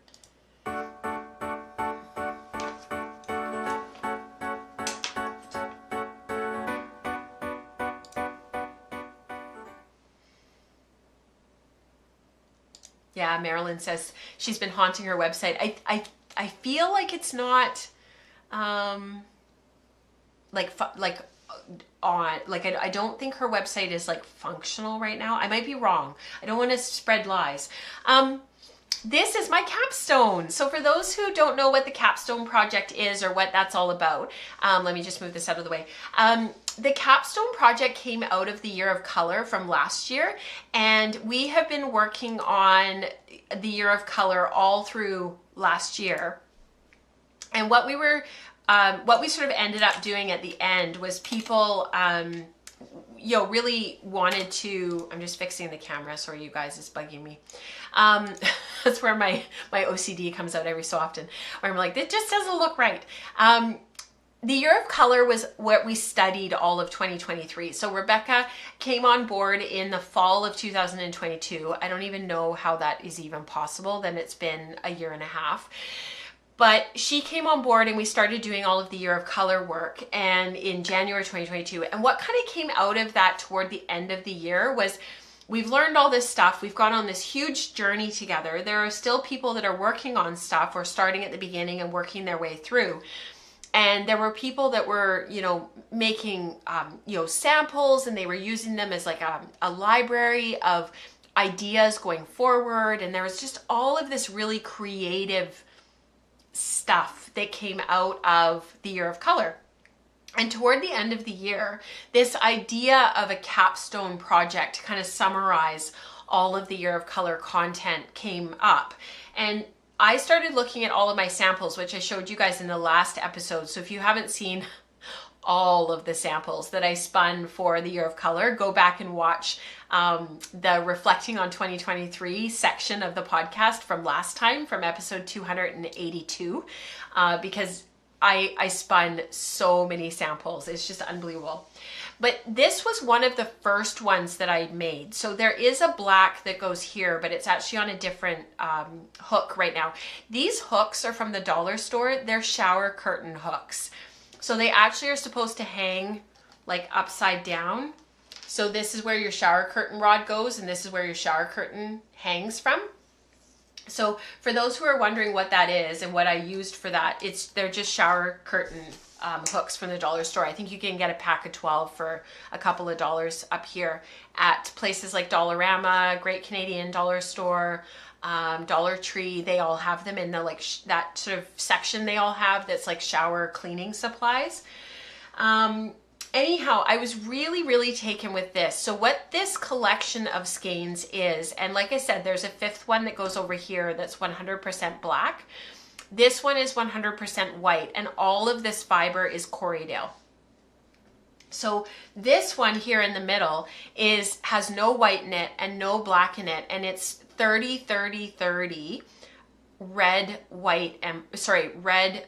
Yeah, Marilyn says she's been haunting her website. I feel like it's not I don't think her website is like functional right now. I might be wrong. I don't want to spread lies. This is my capstone. So for those who don't know what the capstone project is or what that's all about, let me just move this out of the way. The capstone project came out of the Year of Color from last year, and we have been working on the Year of Color all through last year. And what we sort of ended up doing at the end was people, really wanted to, I'm just fixing the camera, sorry you guys, it's bugging me. That's where my OCD comes out every so often, where I'm like, it just doesn't look right. The Year of Color was what we studied all of 2023. So Rebecca came on board in the fall of 2022. I don't even know how that is even possible. Then it's been a year and a half. But she came on board and we started doing all of the Year of Color work and in January 2022. And what kind of came out of that toward the end of the year was we've learned all this stuff. We've gone on this huge journey together. There are still people that are working on stuff or starting at the beginning and working their way through. And there were people that were, making, samples, and they were using them as like a library of ideas going forward. And there was just all of this really creative stuff that came out of the Year of Color. And toward the end of the year, this idea of a capstone project to kind of summarize all of the Year of Color content came up. And I started looking at all of my samples, which I showed you guys in the last episode. So if you haven't seen all of the samples that I spun for the Year of Color, go back and watch the Reflecting on 2023 section of the podcast from last time, from episode 282, because I spun so many samples. It's just unbelievable. But this was one of the first ones that I made. So there is a black that goes here, but it's actually on a different hook right now. These hooks are from the dollar store. They're shower curtain hooks. So they actually are supposed to hang like upside down. So this is where your shower curtain rod goes, and this is where your shower curtain hangs from. So for those who are wondering what that is and what I used for that, they're just shower curtain hooks from the dollar store. I think you can get a pack of 12 for a couple of dollars up here at places like Dollarama, Great Canadian Dollar Store, Dollar Tree. They all have them in the that sort of section they all have that's like shower cleaning supplies. Anyhow, I was really, really taken with this. So what this collection of skeins is, and like I said, there's a fifth one that goes over here that's 100% black. This one is 100% white, and all of this fiber is Corriedale. So this one here in the middle has no white in it and no black in it, and it's 30, 30, 30, red,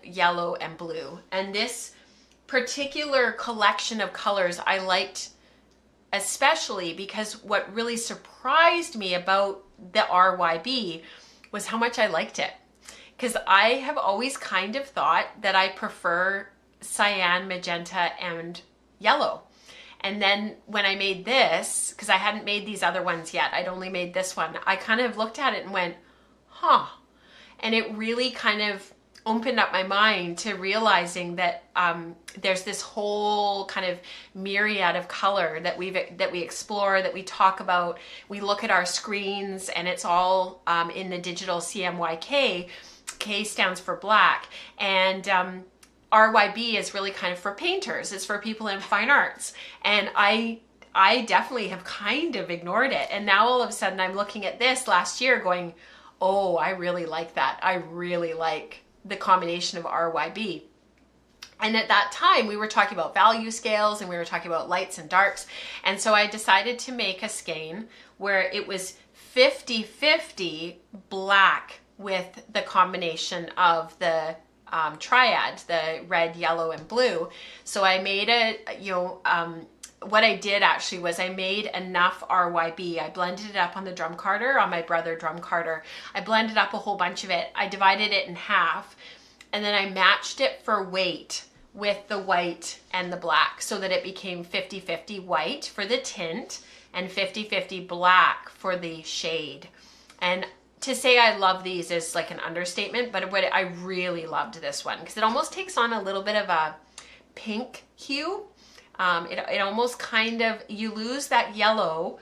yellow, and blue. And this particular collection of colors I liked especially because what really surprised me about the RYB was how much I liked it. Because I have always kind of thought that I prefer cyan, magenta, and yellow. And then when I made this, because I hadn't made these other ones yet, I'd only made this one, I kind of looked at it and went, huh. And it really kind of opened up my mind to realizing that there's this whole kind of myriad of color that we explore, that we talk about. We look at our screens, and it's all in the digital CMYK. K stands for black, and RYB is really kind of for painters. It's for people in fine arts, and I definitely have kind of ignored it. And now all of a sudden I'm looking at this last year going, oh, I really like that. I really like the combination of RYB. And at that time we were talking about value scales, and we were talking about lights and darks. And so I decided to make a skein where it was 50-50 black with the combination of the triad, the red, yellow, and blue. So I made what I did actually was I made enough RYB. I blended it up on the drum carder, on my Brother drum carder. I blended up a whole bunch of it. I divided it in half, and then I matched it for weight with the white and the black, so that it became 50-50 white for the tint and 50-50 black for the shade. And to say I love these is like an understatement, but I really loved this one because it almost takes on a little bit of a pink hue. It almost kind of, you lose that yellow.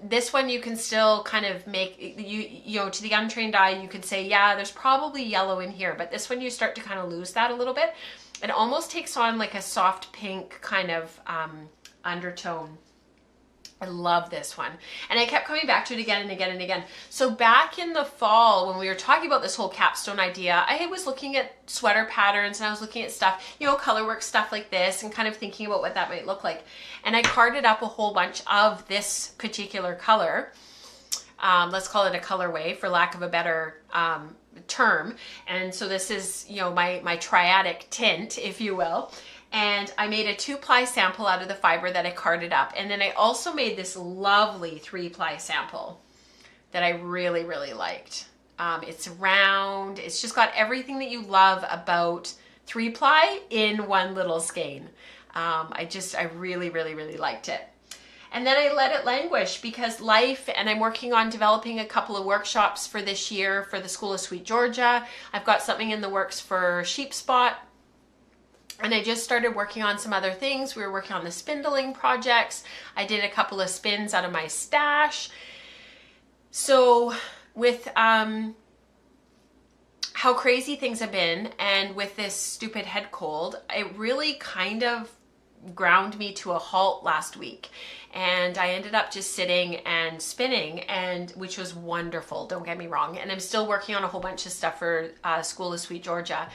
This one you can still kind of make, you know, to the untrained eye, you could say, yeah, there's probably yellow in here, but this one you start to kind of lose that a little bit. It almost takes on like a soft pink kind of undertone. I love this one. And I kept coming back to it again and again and again. So back in the fall, when we were talking about this whole capstone idea, I was looking at sweater patterns, and I was looking at stuff, you know, colorwork stuff like this, and kind of thinking about what that might look like. And I carded up a whole bunch of this particular color. Let's call it a colorway for lack of a better term. And so this is, you know, my triadic tint, if you will. And I made a 2-ply sample out of the fiber that I carded up. And then I also made this lovely 3-ply sample that I really, really liked. It's round. It's just got everything that you love about 3-ply in one little skein. I really, really, really liked it. And then I let it languish because life, and I'm working on developing a couple of workshops for this year for the School of Sweet Georgia. I've got something in the works for Sheep Spot. And I just started working on some other things. We were working on the spindling projects. I did a couple of spins out of my stash. So with how crazy things have been, and with this stupid head cold, it really kind of ground me to a halt last week. And I ended up just sitting and spinning, and which was wonderful, don't get me wrong. And I'm still working on a whole bunch of stuff for School of Sweet Georgia.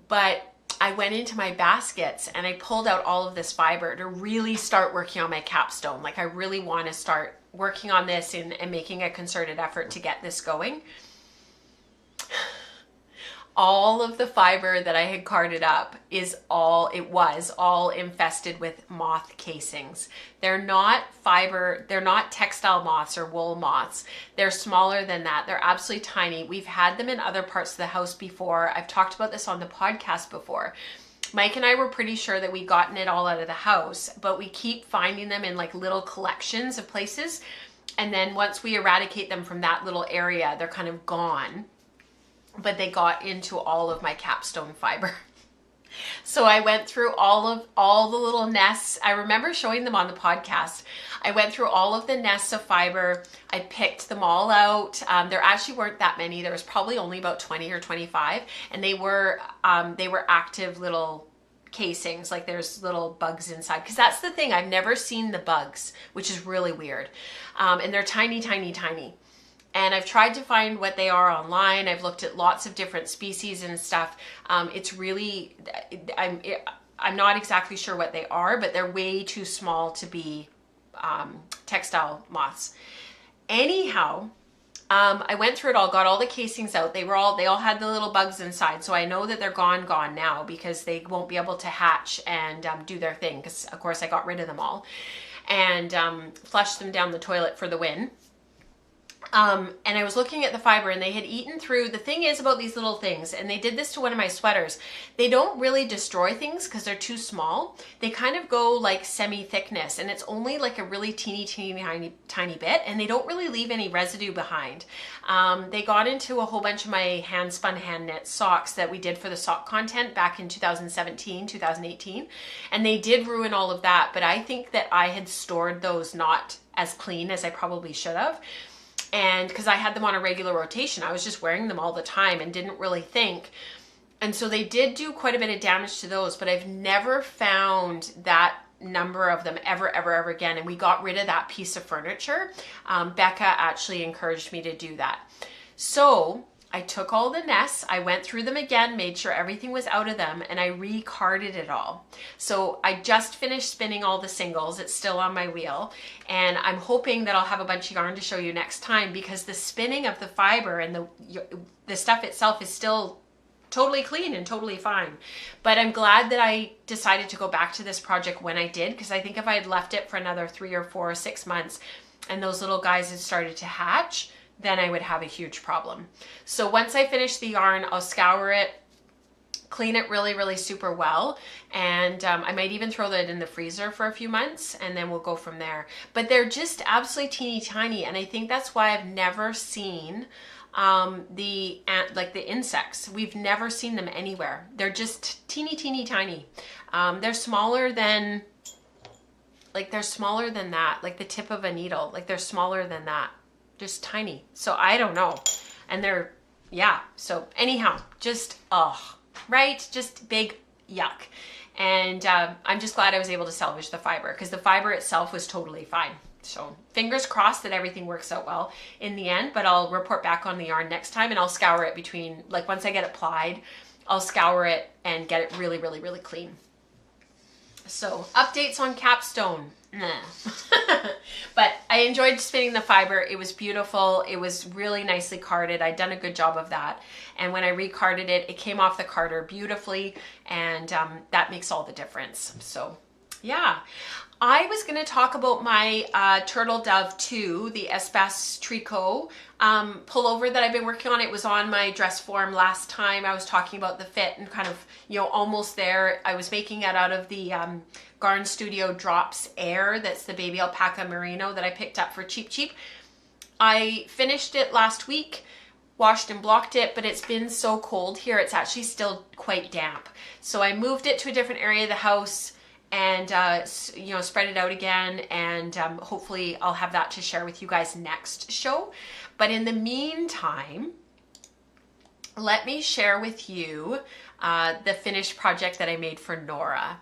But I went into my baskets and I pulled out all of this fiber to really start working on my capstone. Like I really want to start working on this and making a concerted effort to get this going. All of the fiber that I had carded up was all infested with moth casings. They're not fiber, they're not textile moths or wool moths. They're smaller than that. They're absolutely tiny. We've had them in other parts of the house before. I've talked about this on the podcast before. Mike and I were pretty sure that we'd gotten it all out of the house, but we keep finding them in like little collections of places. And then once we eradicate them from that little area, they're kind of gone. But they got into all of my capstone fiber. So I went through all the little nests. I remember showing them on the podcast. I went through all of the nests of fiber. I picked them all out. There actually weren't that many. There was probably only about 20 or 25, and they were active little casings. Like there's little bugs inside, because that's the thing. I've never seen the bugs, which is really weird. And they're tiny, tiny, tiny. And I've tried to find what they are online. I've looked at lots of different species and stuff. It's really, I'm not exactly sure what they are, but they're way too small to be textile moths. Anyhow, I went through it all, got all the casings out. They all had the little bugs inside. So I know that they're gone now, because they won't be able to hatch and do their thing. Because of course I got rid of them all and flushed them down the toilet for the win. And I was looking at the fiber and they had eaten through. The thing is about these little things, and they did this to one of my sweaters, they don't really destroy things because they're too small. They kind of go like semi-thickness, and it's only like a really tiny bit, and they don't really leave any residue behind. They got into a whole bunch of my hand spun hand knit socks that we did for the sock content back in 2017, 2018, and they did ruin all of that. But I think that I had stored those not as clean as I probably should have. And because I had them on a regular rotation, I was just wearing them all the time and didn't really think. And so they did do quite a bit of damage to those, but I've never found that number of them ever again. And we got rid of that piece of furniture. Becca actually encouraged me to do that. So I took all the nests, I went through them again, made sure everything was out of them, and I recarded it all. So I just finished spinning all the singles. It's still on my wheel, and I'm hoping that I'll have a bunch of yarn to show you next time, because the spinning of the fiber and the stuff itself is still totally clean and totally fine. But I'm glad that I decided to go back to this project when I did, because I think if I had left it for another 3 or 4 or 6 months and those little guys had started to hatch, then I would have a huge problem. So once I finish the yarn, I'll scour it, clean it really super well, and I might even throw that in the freezer for a few months, and then we'll go from there. But they're just absolutely teeny tiny, and I think that's why I've never seen the insects. We've never seen them anywhere. They're just teeny tiny. They're smaller than that, like the tip of a needle. Like they're smaller than that. Just tiny. So I don't know. And they're, yeah. So anyhow, just, right? Just big yuck. And I'm just glad I was able to salvage the fiber, because the fiber itself was totally fine. So fingers crossed that everything works out well in the end, but I'll report back on the yarn next time, and I'll scour it between, like once I get it plied, I'll scour it and get it really clean. So updates on Capstone. But I enjoyed spinning the fiber. It was beautiful. It was really nicely carded. I'd done a good job of that. And when I recarded it, it came off the carder beautifully, and that makes all the difference. So yeah. I was going to talk about my Turtle Dove 2, the Espace Tricot pullover that I've been working on. It was on my dress form last time. I was talking about the fit and kind of, you know, almost there. I was making it out of the Garn Studio Drops Air. That's the baby alpaca merino that I picked up for cheap. I finished it last week, washed and blocked it, but it's been so cold here. It's actually still quite damp. So I moved it to a different area of the house and you know, spread it out again, and hopefully I'll have that to share with you guys next show. But in the meantime, let me share with you the finished project that I made for Norah.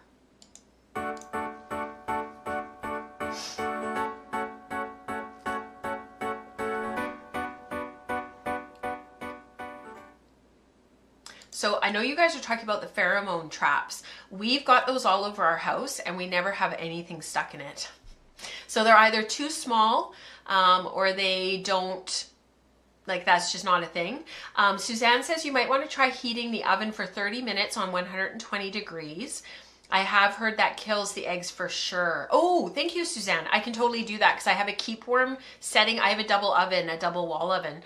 So I know you guys are talking about the pheromone traps. We've got those all over our house, and we never have anything stuck in it. So they're either too small or they don't, like, that's just not a thing. Suzanne says you might want to try heating the oven for 30 minutes on 120 degrees. I have heard that kills the eggs for sure. Oh, thank you, Suzanne. I can totally do that because I have a keep warm setting. I have a double oven, a double wall oven,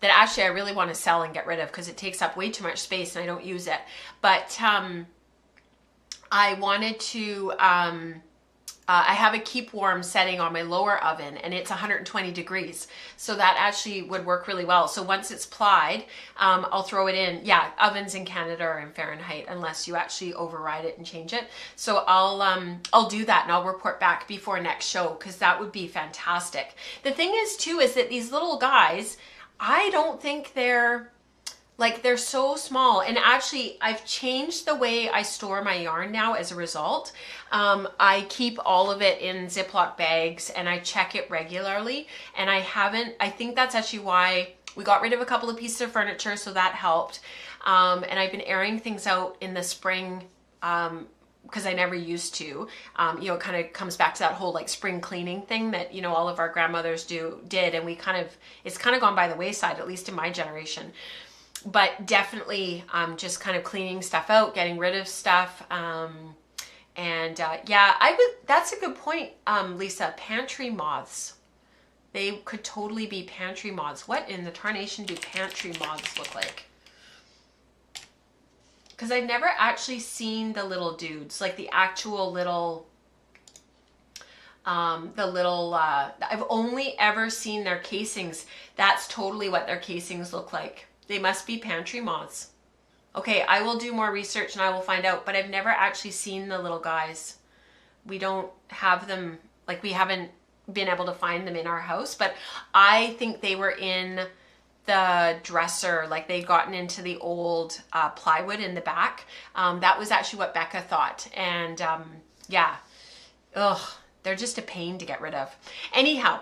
that actually I really want to sell and get rid of because it takes up way too much space and I don't use it. But I wanted to, I have a keep warm setting on my lower oven, and it's 120 degrees. So that actually would work really well. So once it's plied, I'll throw it in. Yeah, ovens in Canada are in Fahrenheit unless you actually override it and change it. So I'll do that, and I'll report back before next show, because that would be fantastic. The thing is too, is that these little guys, I don't think they're so small. And actually I've changed the way I store my yarn now as a result. I keep all of it in Ziploc bags and I check it regularly, and I think that's actually why we got rid of a couple of pieces of furniture, so that helped. And I've been airing things out in the spring, because I never used to. You know, it kind of comes back to that whole like spring cleaning thing that, you know, all of our grandmothers did, and it's kind of gone by the wayside, at least in my generation. But definitely just kind of cleaning stuff out, getting rid of stuff. Yeah, that's a good point, Lisa. Pantry moths. they could totally be pantry moths. What in the tarnation do pantry moths look like? Because I've never actually seen the little dudes, like the actual little, I've only ever seen their casings. That's totally what their casings look like. They must be pantry moths. Okay, I will do more research and I will find out, but I've never actually seen the little guys. We don't have them, like we haven't been able to find them in our house, but I think they were in the dresser, like they'd gotten into the old plywood in the back. That was actually what Becca thought. And yeah, ugh, they're just a pain to get rid of. Anyhow,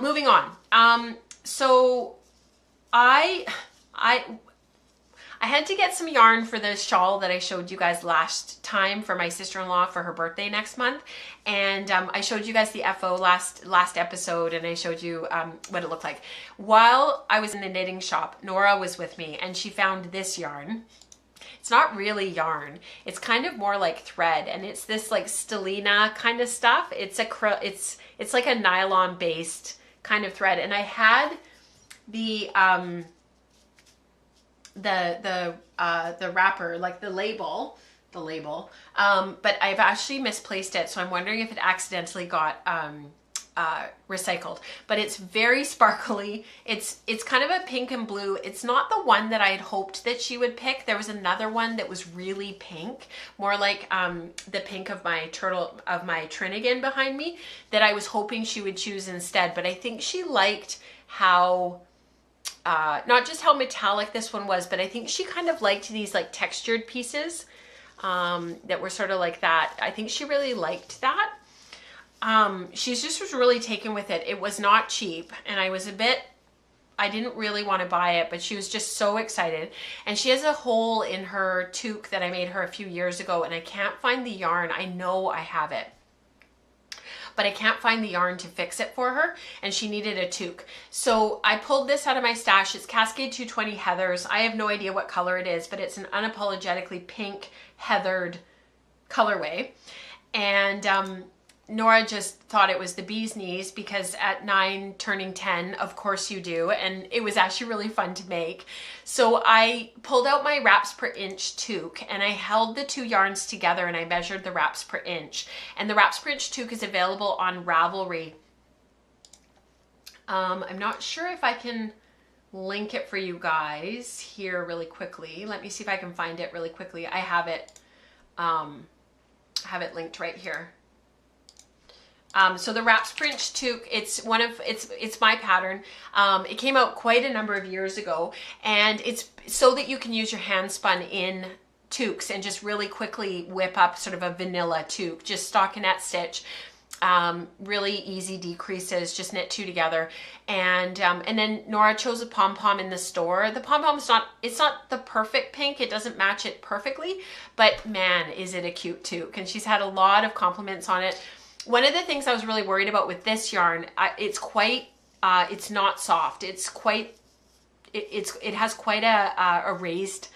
moving on. So I had to get some yarn for the shawl that I showed you guys last time for my sister-in-law for her birthday next month. And I showed you guys the FO last episode, and I showed you what it looked like. While I was in the knitting shop, Norah was with me and she found this yarn. It's not really yarn. It's kind of more like thread, and it's this like stellina kind of stuff. It's like a nylon based kind of thread. And I had the wrapper, like the label, but I've actually misplaced it. So I'm wondering if it accidentally got recycled, but it's very sparkly. It's kind of a pink and blue. It's not the one that I had hoped that she would pick. There was another one that was really pink, more like the pink of my Trinnigan behind me, that I was hoping she would choose instead. But I think she liked how not just how metallic this one was, but I think she kind of liked these like textured pieces that were sort of like that. I think she really liked that. She's just was really taken with it. It was not cheap, and I didn't really want to buy it, but she was just so excited. And she has a hole in her toque that I made her a few years ago, and I can't find the yarn. I know I have it, but I can't find the yarn to fix it for her, and she needed a toque. So I pulled this out of my stash. It's Cascade 220 Heathers. I have no idea what color it is, but it's an unapologetically pink heathered colorway. And Norah just thought it was the bee's knees, because at 9 turning 10, of course you do, and it was actually really fun to make. So I pulled out my wraps per inch toque, and I held the two yarns together and I measured the wraps per inch. And the wraps per inch toque is available on Ravelry. I'm not sure if I can link it for you guys here really quickly. Let me see if I can find it really quickly. I have it linked right here. So the wraps per inch toque, it's my pattern. It came out quite a number of years ago, and it's so that you can use your hand spun in toques and just really quickly whip up sort of a vanilla toque, just stockinette stitch. Really easy decreases, just knit two together. And then Norah chose a pom-pom in the store. The pom-pom's it's not the perfect pink. It doesn't match it perfectly, but man, is it a cute toque. And she's had a lot of compliments on it. One of the things I was really worried about with this yarn, it's not soft. It has quite a raised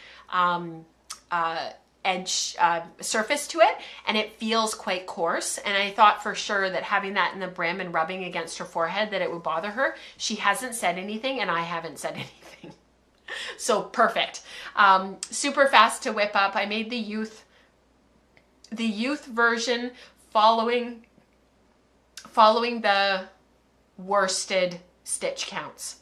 edge surface to it, and it feels quite coarse. And I thought for sure that having that in the brim and rubbing against her forehead that it would bother her. She hasn't said anything, and I haven't said anything. So perfect. Super fast to whip up. I made the youth version following the worsted stitch counts,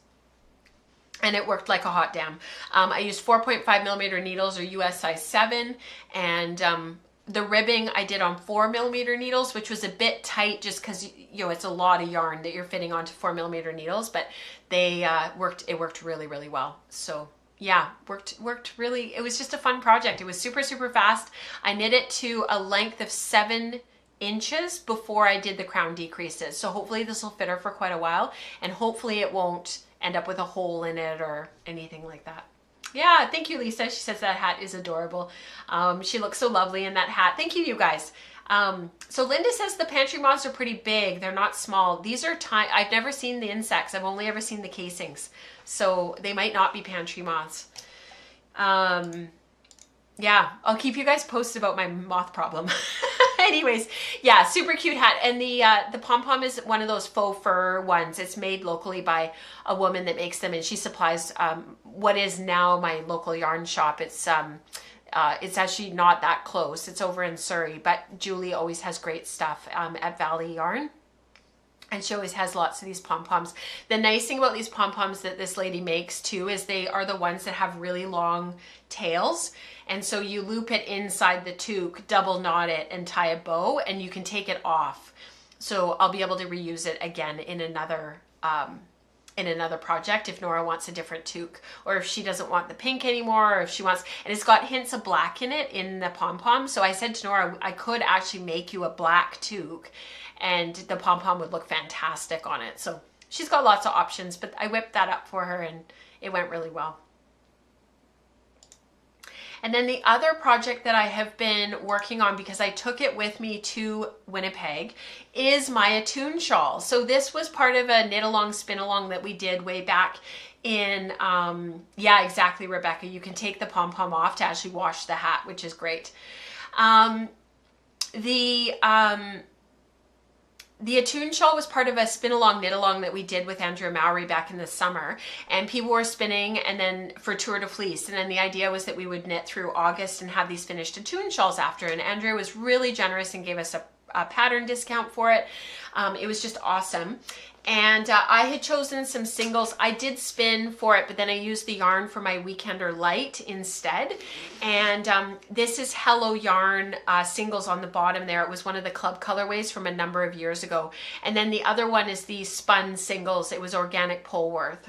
and it worked like a hot damn. I used 4.5 millimeter needles, or US size 7, and the ribbing I did on 4 millimeter needles, which was a bit tight just because it's a lot of yarn that you're fitting onto 4 millimeter needles, but they it worked really, really well. So yeah, worked really. It was just a fun project. It was super, super fast. I knit it to a length of 7 inches before I did the crown decreases. So hopefully this will fit her for quite a while, and hopefully it won't end up with a hole in it or anything like that. Yeah, thank you, Lisa. She says that hat is adorable. She looks so lovely in that hat. Thank you, you guys. So Linda says the pantry moths are pretty big. They're not small. These are tiny. I've never seen the insects. I've only ever seen the casings. So they might not be pantry moths. Yeah, I'll keep you guys posted about my moth problem. Anyways, yeah, super cute hat. And the pom-pom is one of those faux fur ones. It's made locally by a woman that makes them, and she supplies what is now my local yarn shop. It's actually not that close. It's over in Surrey, but Julie always has great stuff at Valley Yarn. And she always has lots of these pom-poms. The nice thing about these pom-poms that this lady makes too is they are the ones that have really long tails. And so you loop it inside the toque, double knot it, and tie a bow, and you can take it off. So I'll be able to reuse it again in another project if Norah wants a different toque, or if she doesn't want the pink anymore, or if she wants, and it's got hints of black in it in the pom-pom. So I said to Norah, I could actually make you a black toque, and the pom-pom would look fantastic on it. So she's got lots of options, but I whipped that up for her and it went really well. And then the other project that I have been working on, because I took it with me to Winnipeg, is my Attune shawl. So this was part of a knit along, spin along that we did way back in, yeah, exactly, Rebecca. You can take the pom-pom off to actually wash the hat, which is great. The Attune shawl was part of a spin along, knit along that we did with Andrea Mowry back in the summer, and people were spinning, and then for Tour de Fleece, and then the idea was that we would knit through August and have these finished Attune shawls after, and Andrea was really generous and gave us a pattern discount for it. It was just awesome. And I had chosen some singles. I did spin for it, but then I used the yarn for my Weekender Light instead. And this is Hello Yarn singles on the bottom there. It was one of the club colorways from a number of years ago. And then the other one is the spun singles. It was Organic Polworth.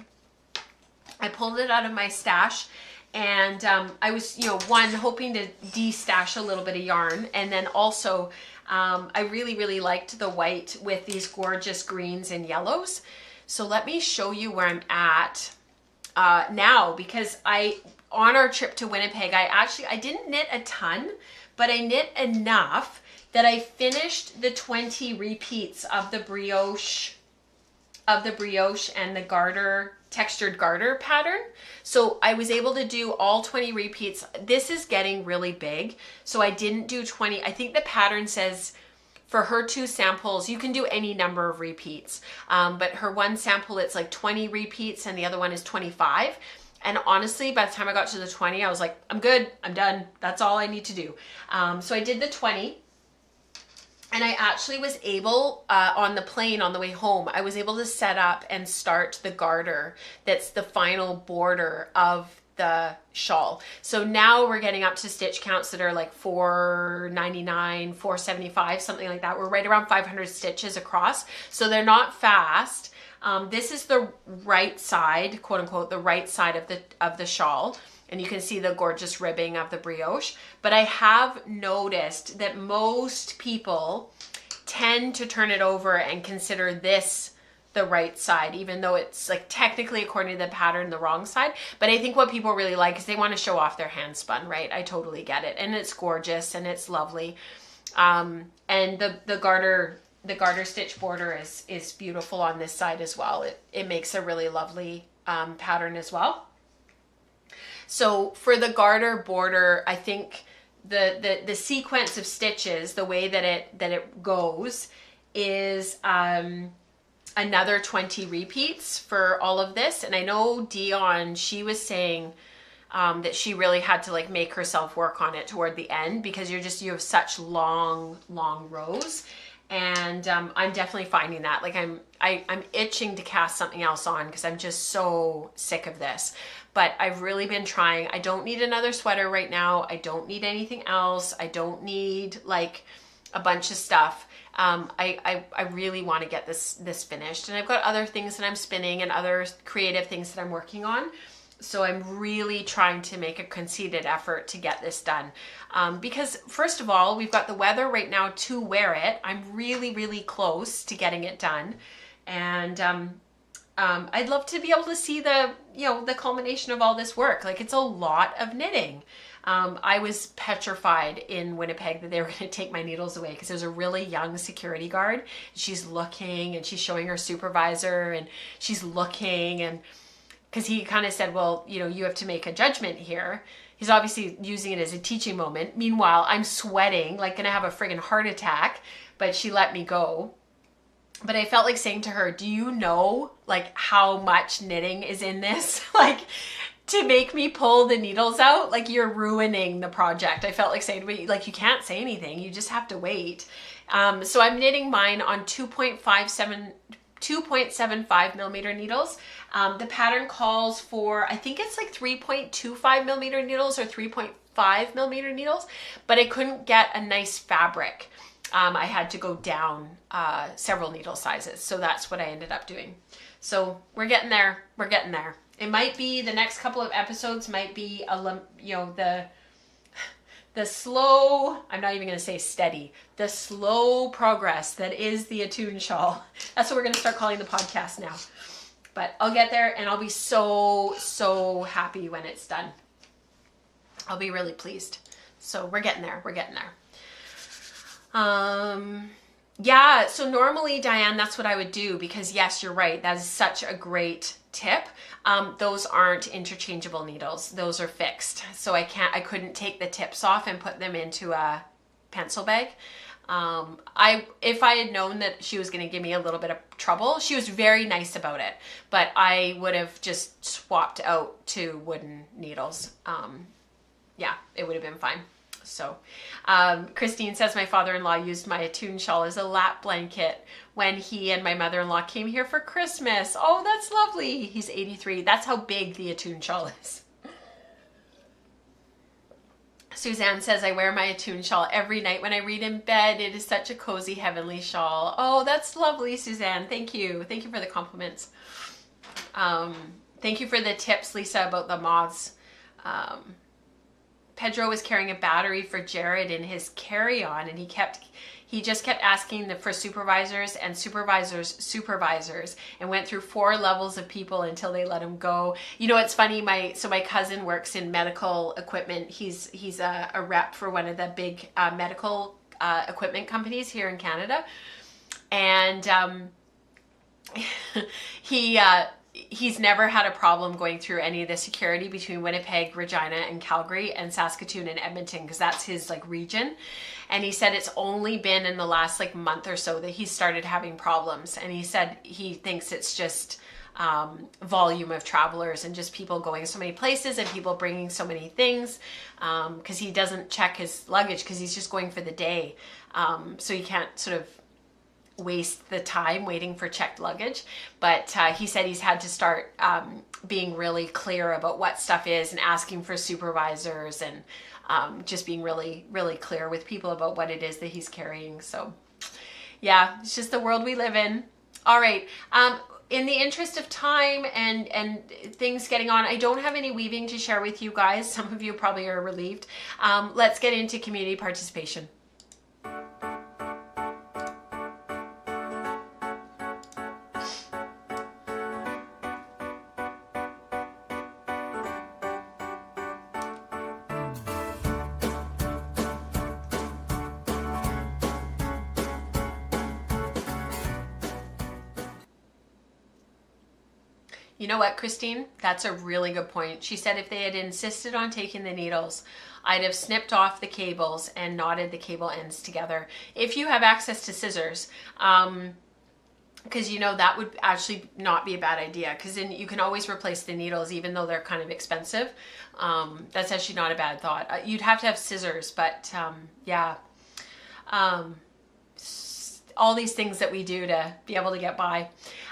I pulled it out of my stash, and I was, one, hoping to de-stash a little bit of yarn, and then also I really, really liked the white with these gorgeous greens and yellows. So let me show you where I'm at now, because on our trip to Winnipeg, I didn't knit a ton, but I knit enough that I finished the 20 repeats of the brioche and the garter, textured garter pattern. So I was able to do all 20 repeats. This is getting really big, so I didn't do 20. I think the pattern says for her 2 samples, you can do any number of repeats, but her one sample, it's like 20 repeats, and the other one is 25. And honestly, by the time I got to the 20, I was like, I'm good, I'm done. That's all I need to do. So I did the 20. And I actually was able, on the plane on the way home, I was able to set up and start the garter that's the final border of the shawl. So now we're getting up to stitch counts that are like 499, 475, something like that. We're right around 500 stitches across. So they're not fast. This is the right side, quote unquote, the right side of the shawl. And you can see the gorgeous ribbing of the brioche. But I have noticed that most people tend to turn it over and consider this the right side, even though it's like technically, according to the pattern, the wrong side. But I think what people really like is they want to show off their hand spun, right? I totally get it. And it's gorgeous and it's lovely. And the garter stitch border is beautiful on this side as well. It makes a really lovely pattern as well. So for the garter border, I think the sequence of stitches, the way that it goes, is another 20 repeats for all of this. And I know Dion, she was saying that she really had to like make herself work on it toward the end, because you have such long rows. And I'm definitely finding that, like I'm itching to cast something else on, because I'm just so sick of this. But I've really been trying. I don't need another sweater right now. I don't need anything else. I don't need like a bunch of stuff. I really want to get this finished. And I've got other things that I'm spinning and other creative things that I'm working on. So I'm really trying to make a conceited effort to get this done. Because first of all, we've got the weather right now to wear it. I'm really, really close to getting it done. And I'd love to be able to see the culmination of all this work. Like, it's a lot of knitting. I was petrified in Winnipeg that they were going to take my needles away, because there's a really young security guard. She's looking and she's showing her supervisor, and she's looking, and because he kind of said, well, you have to make a judgment here. he's obviously using it as a teaching moment. Meanwhile, I'm sweating, like gonna have a friggin' heart attack, but she let me go. But I felt like saying to her, do you know like how much knitting is in this? Like, to make me pull the needles out, like you're ruining the project. I felt like saying, like, you can't say anything, you just have to wait. So I'm knitting mine on 2.75 millimeter needles. The pattern calls for, I think it's like 3.25 millimeter needles or 3.5 millimeter needles, but I couldn't get a nice fabric. I had to go down several needle sizes. So that's what I ended up doing. So we're getting there. We're getting there. It might be the next couple of episodes might be the slow, I'm not even going to say steady, the slow progress that is the Attune shawl. That's what we're going to start calling the podcast now. But I'll get there and I'll be so happy when it's done. I'll be really pleased. So we're getting there. We're getting there. Yeah, so normally, Diane, that's what I would do because yes, you're right. That is such a great tip. Those aren't interchangeable needles. Those are fixed. So I couldn't take the tips off and put them into a pencil bag. If I had known that she was going to give me a little bit of trouble, she was very nice about it, but I would have just swapped out to wooden needles. Yeah, it would have been fine. So, Christine says my father-in-law used my Attune shawl as a lap blanket when he and my mother-in-law came here for Christmas. Oh, that's lovely. He's 83. That's how big the Attune shawl is. Suzanne says I wear my Attune shawl every night when I read in bed. It is such a cozy, heavenly shawl. Oh, that's lovely, Suzanne. Thank you. Thank you for the compliments. Thank you for the tips, Lisa, about the moths. Pedro was carrying a battery for Jared in his carry-on, and he just kept asking for supervisors and supervisors, and went through 4 levels of people until they let him go. You know, it's funny. My cousin works in medical equipment. He's a rep for one of the big medical equipment companies here in Canada, and he's never had a problem going through any of the security between Winnipeg, Regina, and Calgary, and Saskatoon and Edmonton, because that's his like region. And he said it's only been in the last like month or so that he started having problems. And he said he thinks it's just volume of travelers and just people going so many places and people bringing so many things, because he doesn't check his luggage because he's just going for the day. So he can't sort of waste the time waiting for checked luggage. But he said he's had to start being really clear about what stuff is and asking for supervisors and just being really clear with people about what it is that he's carrying. So yeah, it's just the world we live in. All right. In the interest of time and things getting on, I don't have any weaving to share with you guys. Some of you probably are relieved. Let's get into community participation. You know what, Christine? That's a really good point. She said if they had insisted on taking the needles, I'd have snipped off the cables and knotted the cable ends together. If you have access to scissors, because you know that would actually not be a bad idea, because then you can always replace the needles even though they're kind of expensive. That's actually not a bad thought. You'd have to have scissors, but yeah. All these things that we do to be able to get by.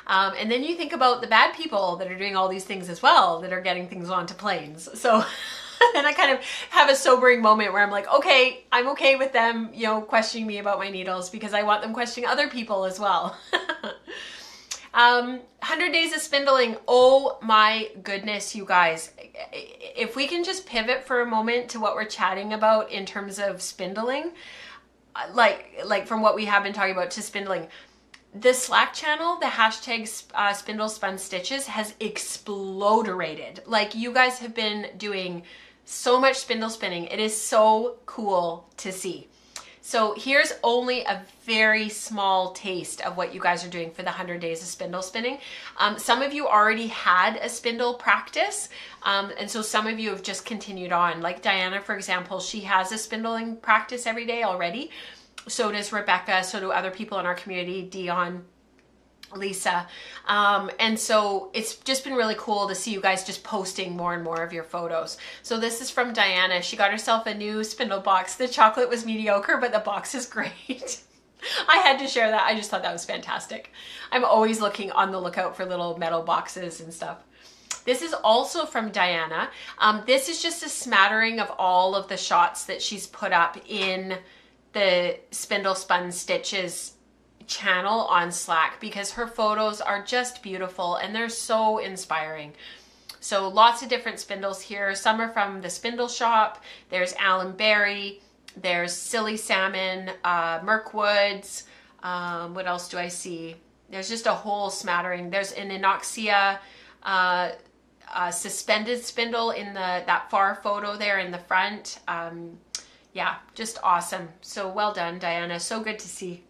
And then you think about the bad people that are doing all these things as well, that are getting things onto planes. So then I kind of have a sobering moment where I'm like, okay, I'm okay with them, you know, questioning me about my needles because I want them questioning other people as well. 100 days of spindling. Oh my goodness, you guys. If we can just pivot for a moment to what we're chatting about in terms of spindling, like from what we have been talking about to spindling, the Slack channel, the hashtag Spindle-Spun Stitches has exploderated. Like, you guys have been doing so much spindle spinning. It is so cool to see. So here's only a very small taste of what you guys are doing for the 100 days of spindle spinning. Some of you already had a spindle practice, and so some of you have just continued on. Like Diana, for example, she has a spindling practice every day already. So does Rebecca, so do other people in our community, Dion, Lisa. And so it's just been really cool to see you guys just posting more and more of your photos. So this is from Diana. She got herself a new spindle box. The chocolate was mediocre, but the box is great. I had to share that. I just thought that was fantastic. I'm always looking on the lookout for little metal boxes and stuff. This is also from Diana. This is just a smattering of all of the shots that she's put up in the Spindle Spun Stitches channel on Slack, because her photos are just beautiful and they're so inspiring. So lots of different spindles here. Some are from the Spindle Shop. There's Allen Berry. There's Silly Salmon, Mirkwoods. What else do I see? There's just a whole smattering. There's an Inoxia suspended spindle in that far photo there in the front. Yeah, just awesome. So well done, Diana. So good to see.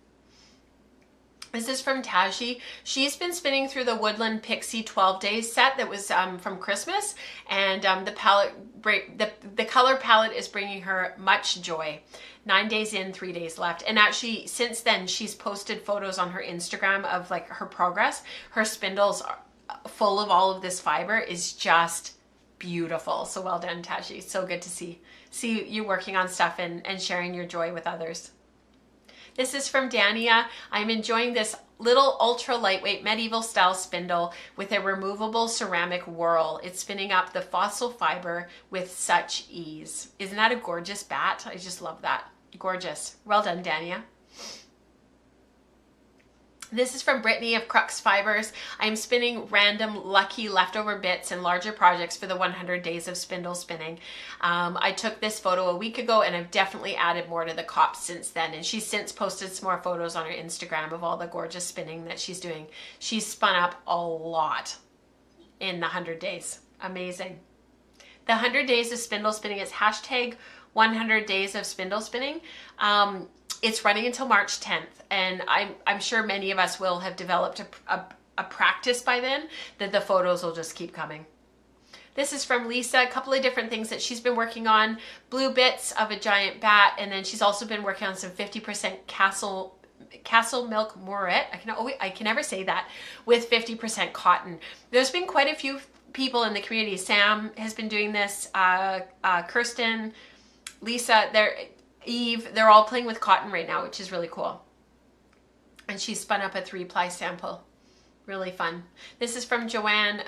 This is from Taji. She's been spinning through the Woodland Pixie 12 Days set that was from Christmas, and the color palette is bringing her much joy. 9 days in, 3 days left. And actually, since then, she's posted photos on her Instagram of like her progress. Her spindles are full of all of this fiber is just beautiful. So well done, Taji. So good to see you working on stuff and sharing your joy with others. This is from Dania. I'm enjoying this little ultra lightweight medieval style spindle with a removable ceramic whorl. It's spinning up the fossil fiber with such ease. Isn't that a gorgeous bat? I just love that. Gorgeous. Well done, Dania. This is from Brittany of Crux Fibers. I'm spinning random lucky leftover bits and larger projects for the 100 days of spindle spinning. I took this photo a week ago and I've definitely added more to the cop since then. And she's since posted some more photos on her Instagram of all the gorgeous spinning that she's doing. She's spun up a lot in the 100 days. Amazing. The 100 days of spindle spinning is hashtag 100 days of spindle spinning. It's running until March 10th, and I'm sure many of us will have developed a practice by then that the photos will just keep coming. This is from Lisa, a couple of different things that she's been working on. Blue bits of a giant bat, and then she's also been working on some 50% Castle Milk Moret. I can never say that, with 50% cotton. There's been quite a few people in the community. Sam has been doing this, Kirsten, Lisa, Eve, they're all playing with cotton right now, which is really cool. And she spun up a 3-ply sample. Really fun. This is from Joanne.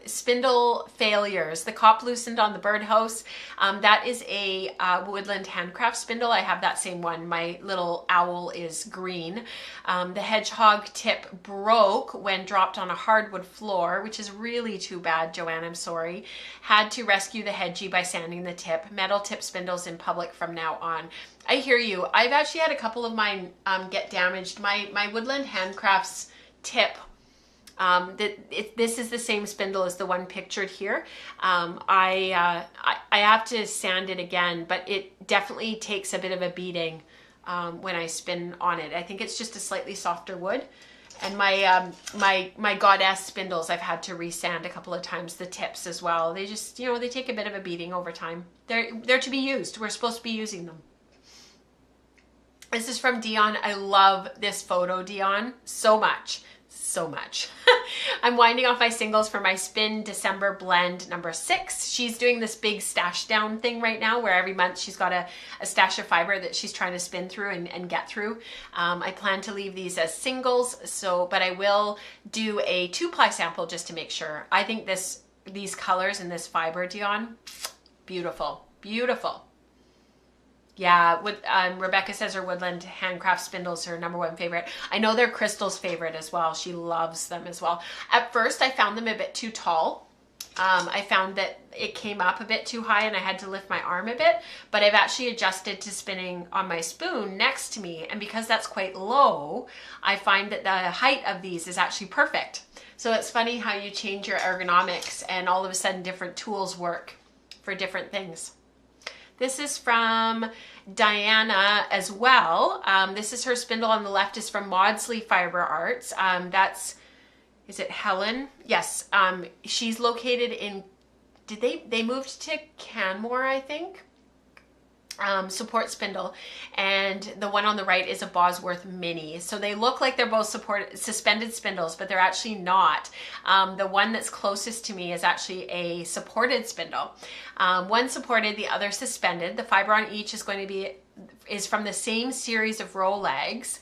Spindle failures. The cop loosened on the birdhouse. That is a woodland handcraft spindle. I have that same one. My little owl is green. The hedgehog tip broke when dropped on a hardwood floor, which is really too bad, Joanne. I'm sorry. Had to rescue the hedgie by sanding the tip. Metal tip spindles in public from now on. I hear you. I've actually had a couple of mine get damaged. My woodland handcrafts tip. This is the same spindle as the one pictured here. I have to sand it again, but it definitely takes a bit of a beating when I spin on it. I think it's just a slightly softer wood. And my goddess spindles, I've had to resand a couple of times, the tips as well. They just, they take a bit of a beating over time. They're to be used. We're supposed to be using them. This is from Dion. I love this photo, Dion, so much. So much. I'm winding off my singles for my Spin December blend number 6. She's doing this big stash down thing right now where every month she's got a stash of fiber that she's trying to spin through and get through. I plan to leave these as singles, but I will do a 2-ply sample just to make sure. I think these colors and this fiber, Dion, beautiful, beautiful. Yeah, Rebecca says her woodland handcraft spindles are her #1 favorite. I know they're Crystal's favorite as well. She loves them as well. At first, I found them a bit too tall. I found that it came up a bit too high and I had to lift my arm a bit, but I've actually adjusted to spinning on my spoon next to me. And because that's quite low, I find that the height of these is actually perfect. So it's funny how you change your ergonomics and all of a sudden different tools work for different things. This is from Diana as well. This is her spindle on the left is from Maudsley Fiber Arts. Is it Helen? Yes. She's located in, they moved to Canmore, I think. Support spindle, and the one on the right is a Bosworth Mini. So they look like they're both suspended spindles, but they're actually not. The one that's closest to me is actually a supported spindle. One supported, the other suspended. The fiber on each is from the same series of row legs.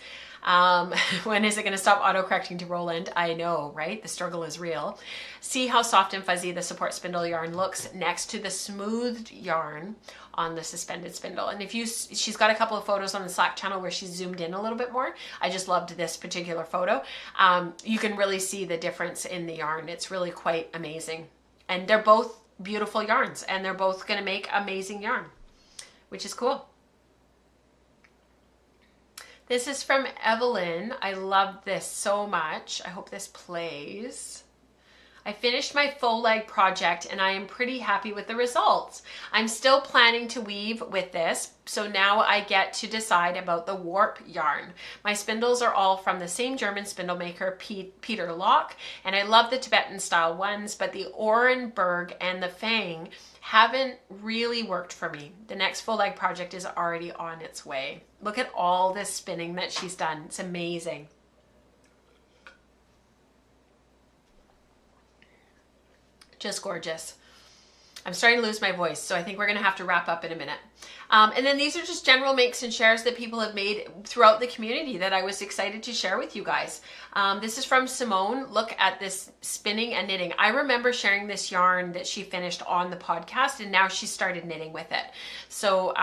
When is it going to stop auto-correcting to Roland? I know, right? The struggle is real. See how soft and fuzzy the support spindle yarn looks next to the smoothed yarn on the suspended spindle. And she's got a couple of photos on the Slack channel where she's zoomed in a little bit more. I just loved this particular photo. You can really see the difference in the yarn. It's really quite amazing. And they're both beautiful yarns, and they're both going to make amazing yarn, which is cool. This is from Evelyn. I love this so much. I hope this plays. I finished my full leg project and I am pretty happy with the results. I'm still planning to weave with this, so now I get to decide about the warp yarn. My spindles are all from the same German spindle maker, Peter Locke, and I love the Tibetan style ones, but the Orenburg and the Fang haven't really worked for me. The next full leg project is already on its way. Look at all this spinning that she's done. It's amazing. Just gorgeous. I'm starting to lose my voice, so I think we're going to have to wrap up in a minute. And then these are just general makes and shares that people have made throughout the community that I was excited to share with you guys. This is from Simone. Look at this spinning and knitting. I remember sharing this yarn that she finished on the podcast, and now she started knitting with it. So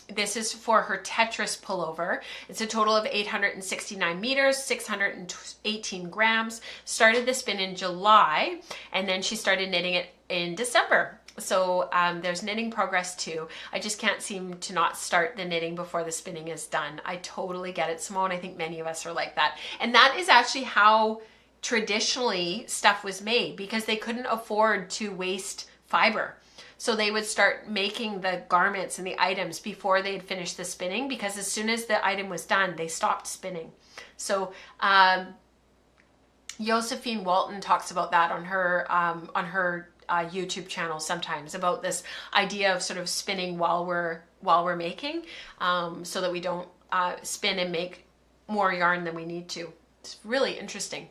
this is for her Tetris pullover. It's a total of 869 meters, 618 grams. Started the spin in July, and then she started knitting it in December. So there's knitting progress too. I just can't seem to not start the knitting before the spinning is done. I totally get it, Simone. I think many of us are like that. And that is actually how traditionally stuff was made, because they couldn't afford to waste fiber. So they would start making the garments and the items before they'd finish the spinning, because as soon as the item was done, they stopped spinning. So Josephine Walton talks about that on her YouTube channel sometimes, about this idea of sort of spinning while we're making, so that we don't spin and make more yarn than we need to. It's really interesting.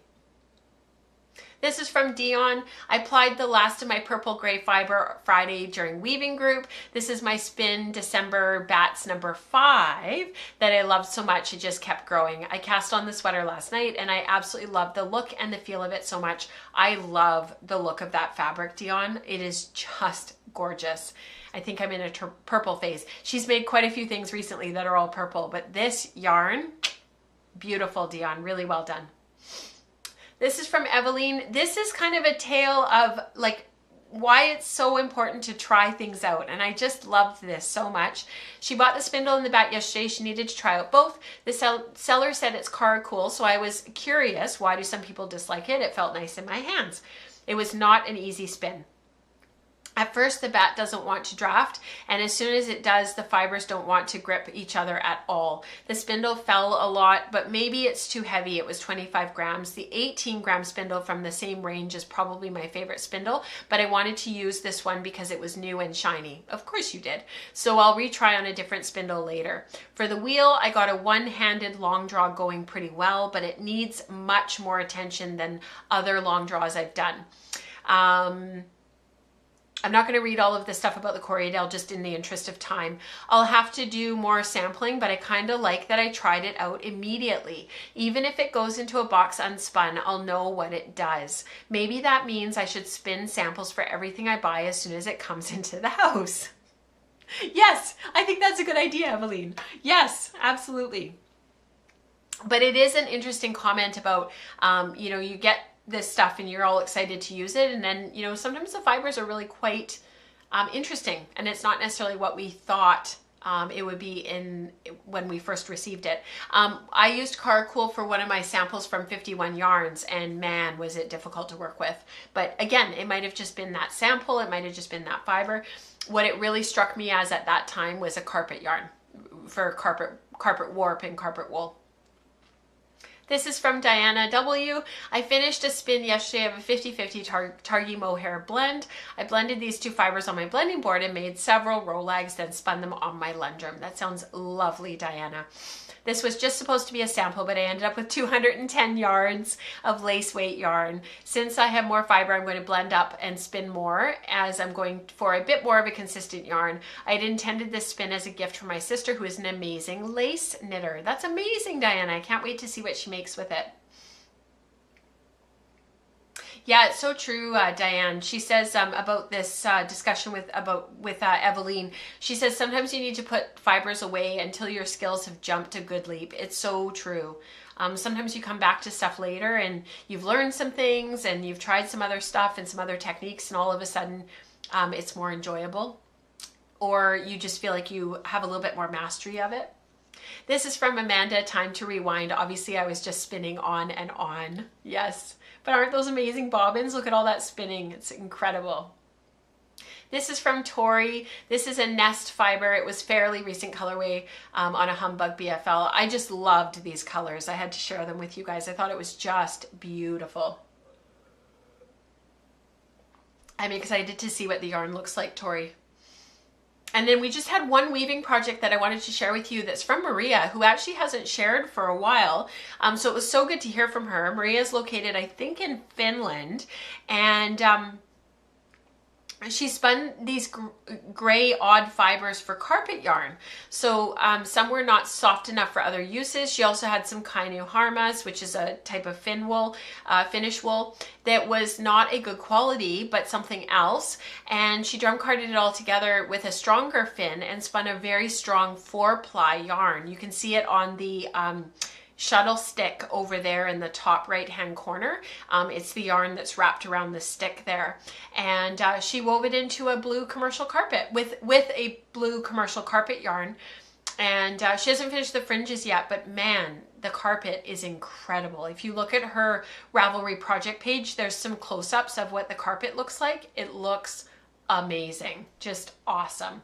This is from Dion. I plied the last of my purple gray fiber Friday during weaving group. This is my spin December bats number 5 that I loved so much it just kept growing. I cast on the sweater last night and I absolutely love the look and the feel of it so much. I love the look of that fabric, Dion. It is just gorgeous. I think I'm in a purple phase. She's made quite a few things recently that are all purple, but this yarn, beautiful, Dion. Really well done. This is from Eveline. This is kind of a tale of like why it's so important to try things out. And I just loved this so much. She bought the spindle and the bat yesterday. She needed to try out both. The seller said it's cool, so I was curious, why do some people dislike it? It felt nice in my hands. It was not an easy spin. At first, the bat doesn't want to draft, and as soon as it does, the fibers don't want to grip each other at all. The spindle fell a lot, but maybe it's too heavy. It was 25 grams. The 18-gram spindle from the same range is probably my favorite spindle, but I wanted to use this one because it was new and shiny. Of course you did. So I'll retry on a different spindle later. For the wheel, I got a one-handed long draw going pretty well, but it needs much more attention than other long draws I've done. I'm not going to read all of the stuff about the Corriedale just in the interest of time. I'll have to do more sampling, but I kind of like that I tried it out immediately. Even if it goes into a box unspun, I'll know what it does. Maybe that means I should spin samples for everything I buy as soon as it comes into the house. Yes, I think that's a good idea, Eveline. Yes, absolutely. But it is an interesting comment about, you get this stuff and you're all excited to use it, and then sometimes the fibers are really quite interesting, and it's not necessarily what we thought It would be in when we first received it. I used Carcool for one of my samples from 51 Yarns, and man, was it difficult to work with. But again, it might have just been that sample, it might have just been that fiber. What it really struck me as at that time was a carpet yarn for carpet warp and carpet wool. This is from Diana W. I finished a spin yesterday of a 50-50 Targhee mohair blend. I blended these two fibers on my blending board and made several rolags, then spun them on my Lundrum. That sounds lovely, Diana. This was just supposed to be a sample, but I ended up with 210 yards of lace weight yarn. Since I have more fiber, I'm going to blend up and spin more, as I'm going for a bit more of a consistent yarn. I had intended this spin as a gift for my sister, who is an amazing lace knitter. That's amazing, Diana. I can't wait to see what she makes with it. Yeah, it's so true, Diane. She says about this discussion with Eveline. She says sometimes you need to put fibers away until your skills have jumped a good leap. It's so true. Sometimes you come back to stuff later and you've learned some things and you've tried some other stuff and some other techniques, and all of a sudden it's more enjoyable, or you just feel like you have a little bit more mastery of it. This is from Amanda, Time to Rewind. Obviously, I was just spinning on and on. Yes. But aren't those amazing bobbins? Look at all that spinning. It's incredible. This is from Tori. This is a Nest fiber. It was fairly recent colorway on a Humbug BFL. I just loved these colors. I had to share them with you guys. I thought it was just beautiful. I'm excited to see what the yarn looks like, Tori. And then we just had one weaving project that I wanted to share with you that's from Maria, who actually hasn't shared for a while. So it was so good to hear from her. Maria is located, I think, in Finland. And she spun these gray odd fibers for carpet yarn. So some were not soft enough for other uses. She also had some Kainu Harmas, which is a type of Finnish wool that was not a good quality, but something else. And she drum carded it all together with a stronger fin and spun a very strong 4-ply yarn. You can see it on the shuttle stick over there in the top right hand corner. It's the yarn that's wrapped around the stick there, and she wove it into a blue commercial carpet with a blue commercial carpet yarn. And she hasn't finished the fringes yet, but man, the carpet is incredible. If you look at her Ravelry project page, there's some close-ups of what the carpet looks like. It looks amazing, just awesome.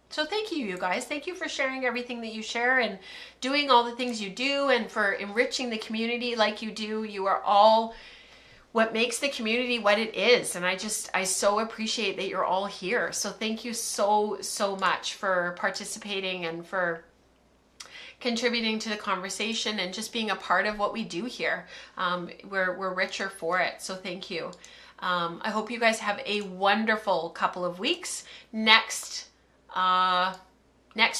So thank you, you guys. Thank you for sharing everything that you share and doing all the things you do, and for enriching the community like you do. You are all what makes the community what it is. And I so appreciate that you're all here. So thank you so much for participating and for contributing to the conversation and just being a part of what we do here. We're richer for it. So thank you. I hope you guys have a wonderful couple of weeks. Next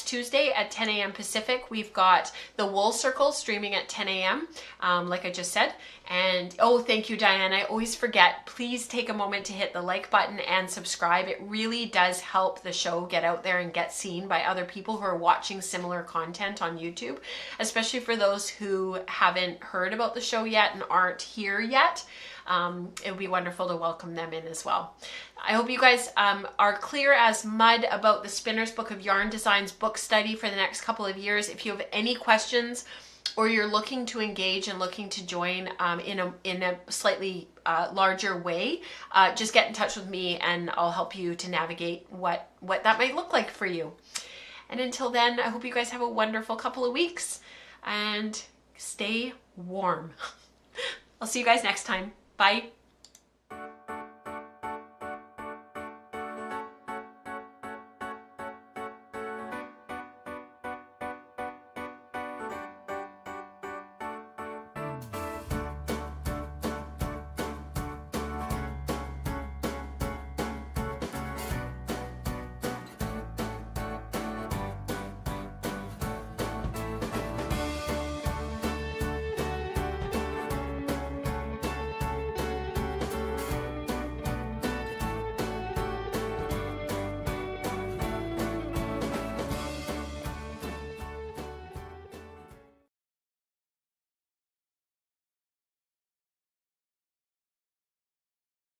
Tuesday at 10 a.m. Pacific, we've got the Wool Circle streaming at 10 a.m. Like I just said. And oh, thank you, Diane. I always forget. Please take a moment to hit the like button and subscribe. It really does help the show get out there and get seen by other people who are watching similar content on YouTube, especially for those who haven't heard about the show yet and aren't here yet. It would be wonderful to welcome them in as well. I hope you guys are clear as mud about the Spinner's Book of Yarn Designs book study for the next couple of years. If you have any questions, or you're looking to engage and looking to join in a slightly larger way, just get in touch with me and I'll help you to navigate what that might look like for you. And until then, I hope you guys have a wonderful couple of weeks and stay warm. I'll see you guys next time. Bye.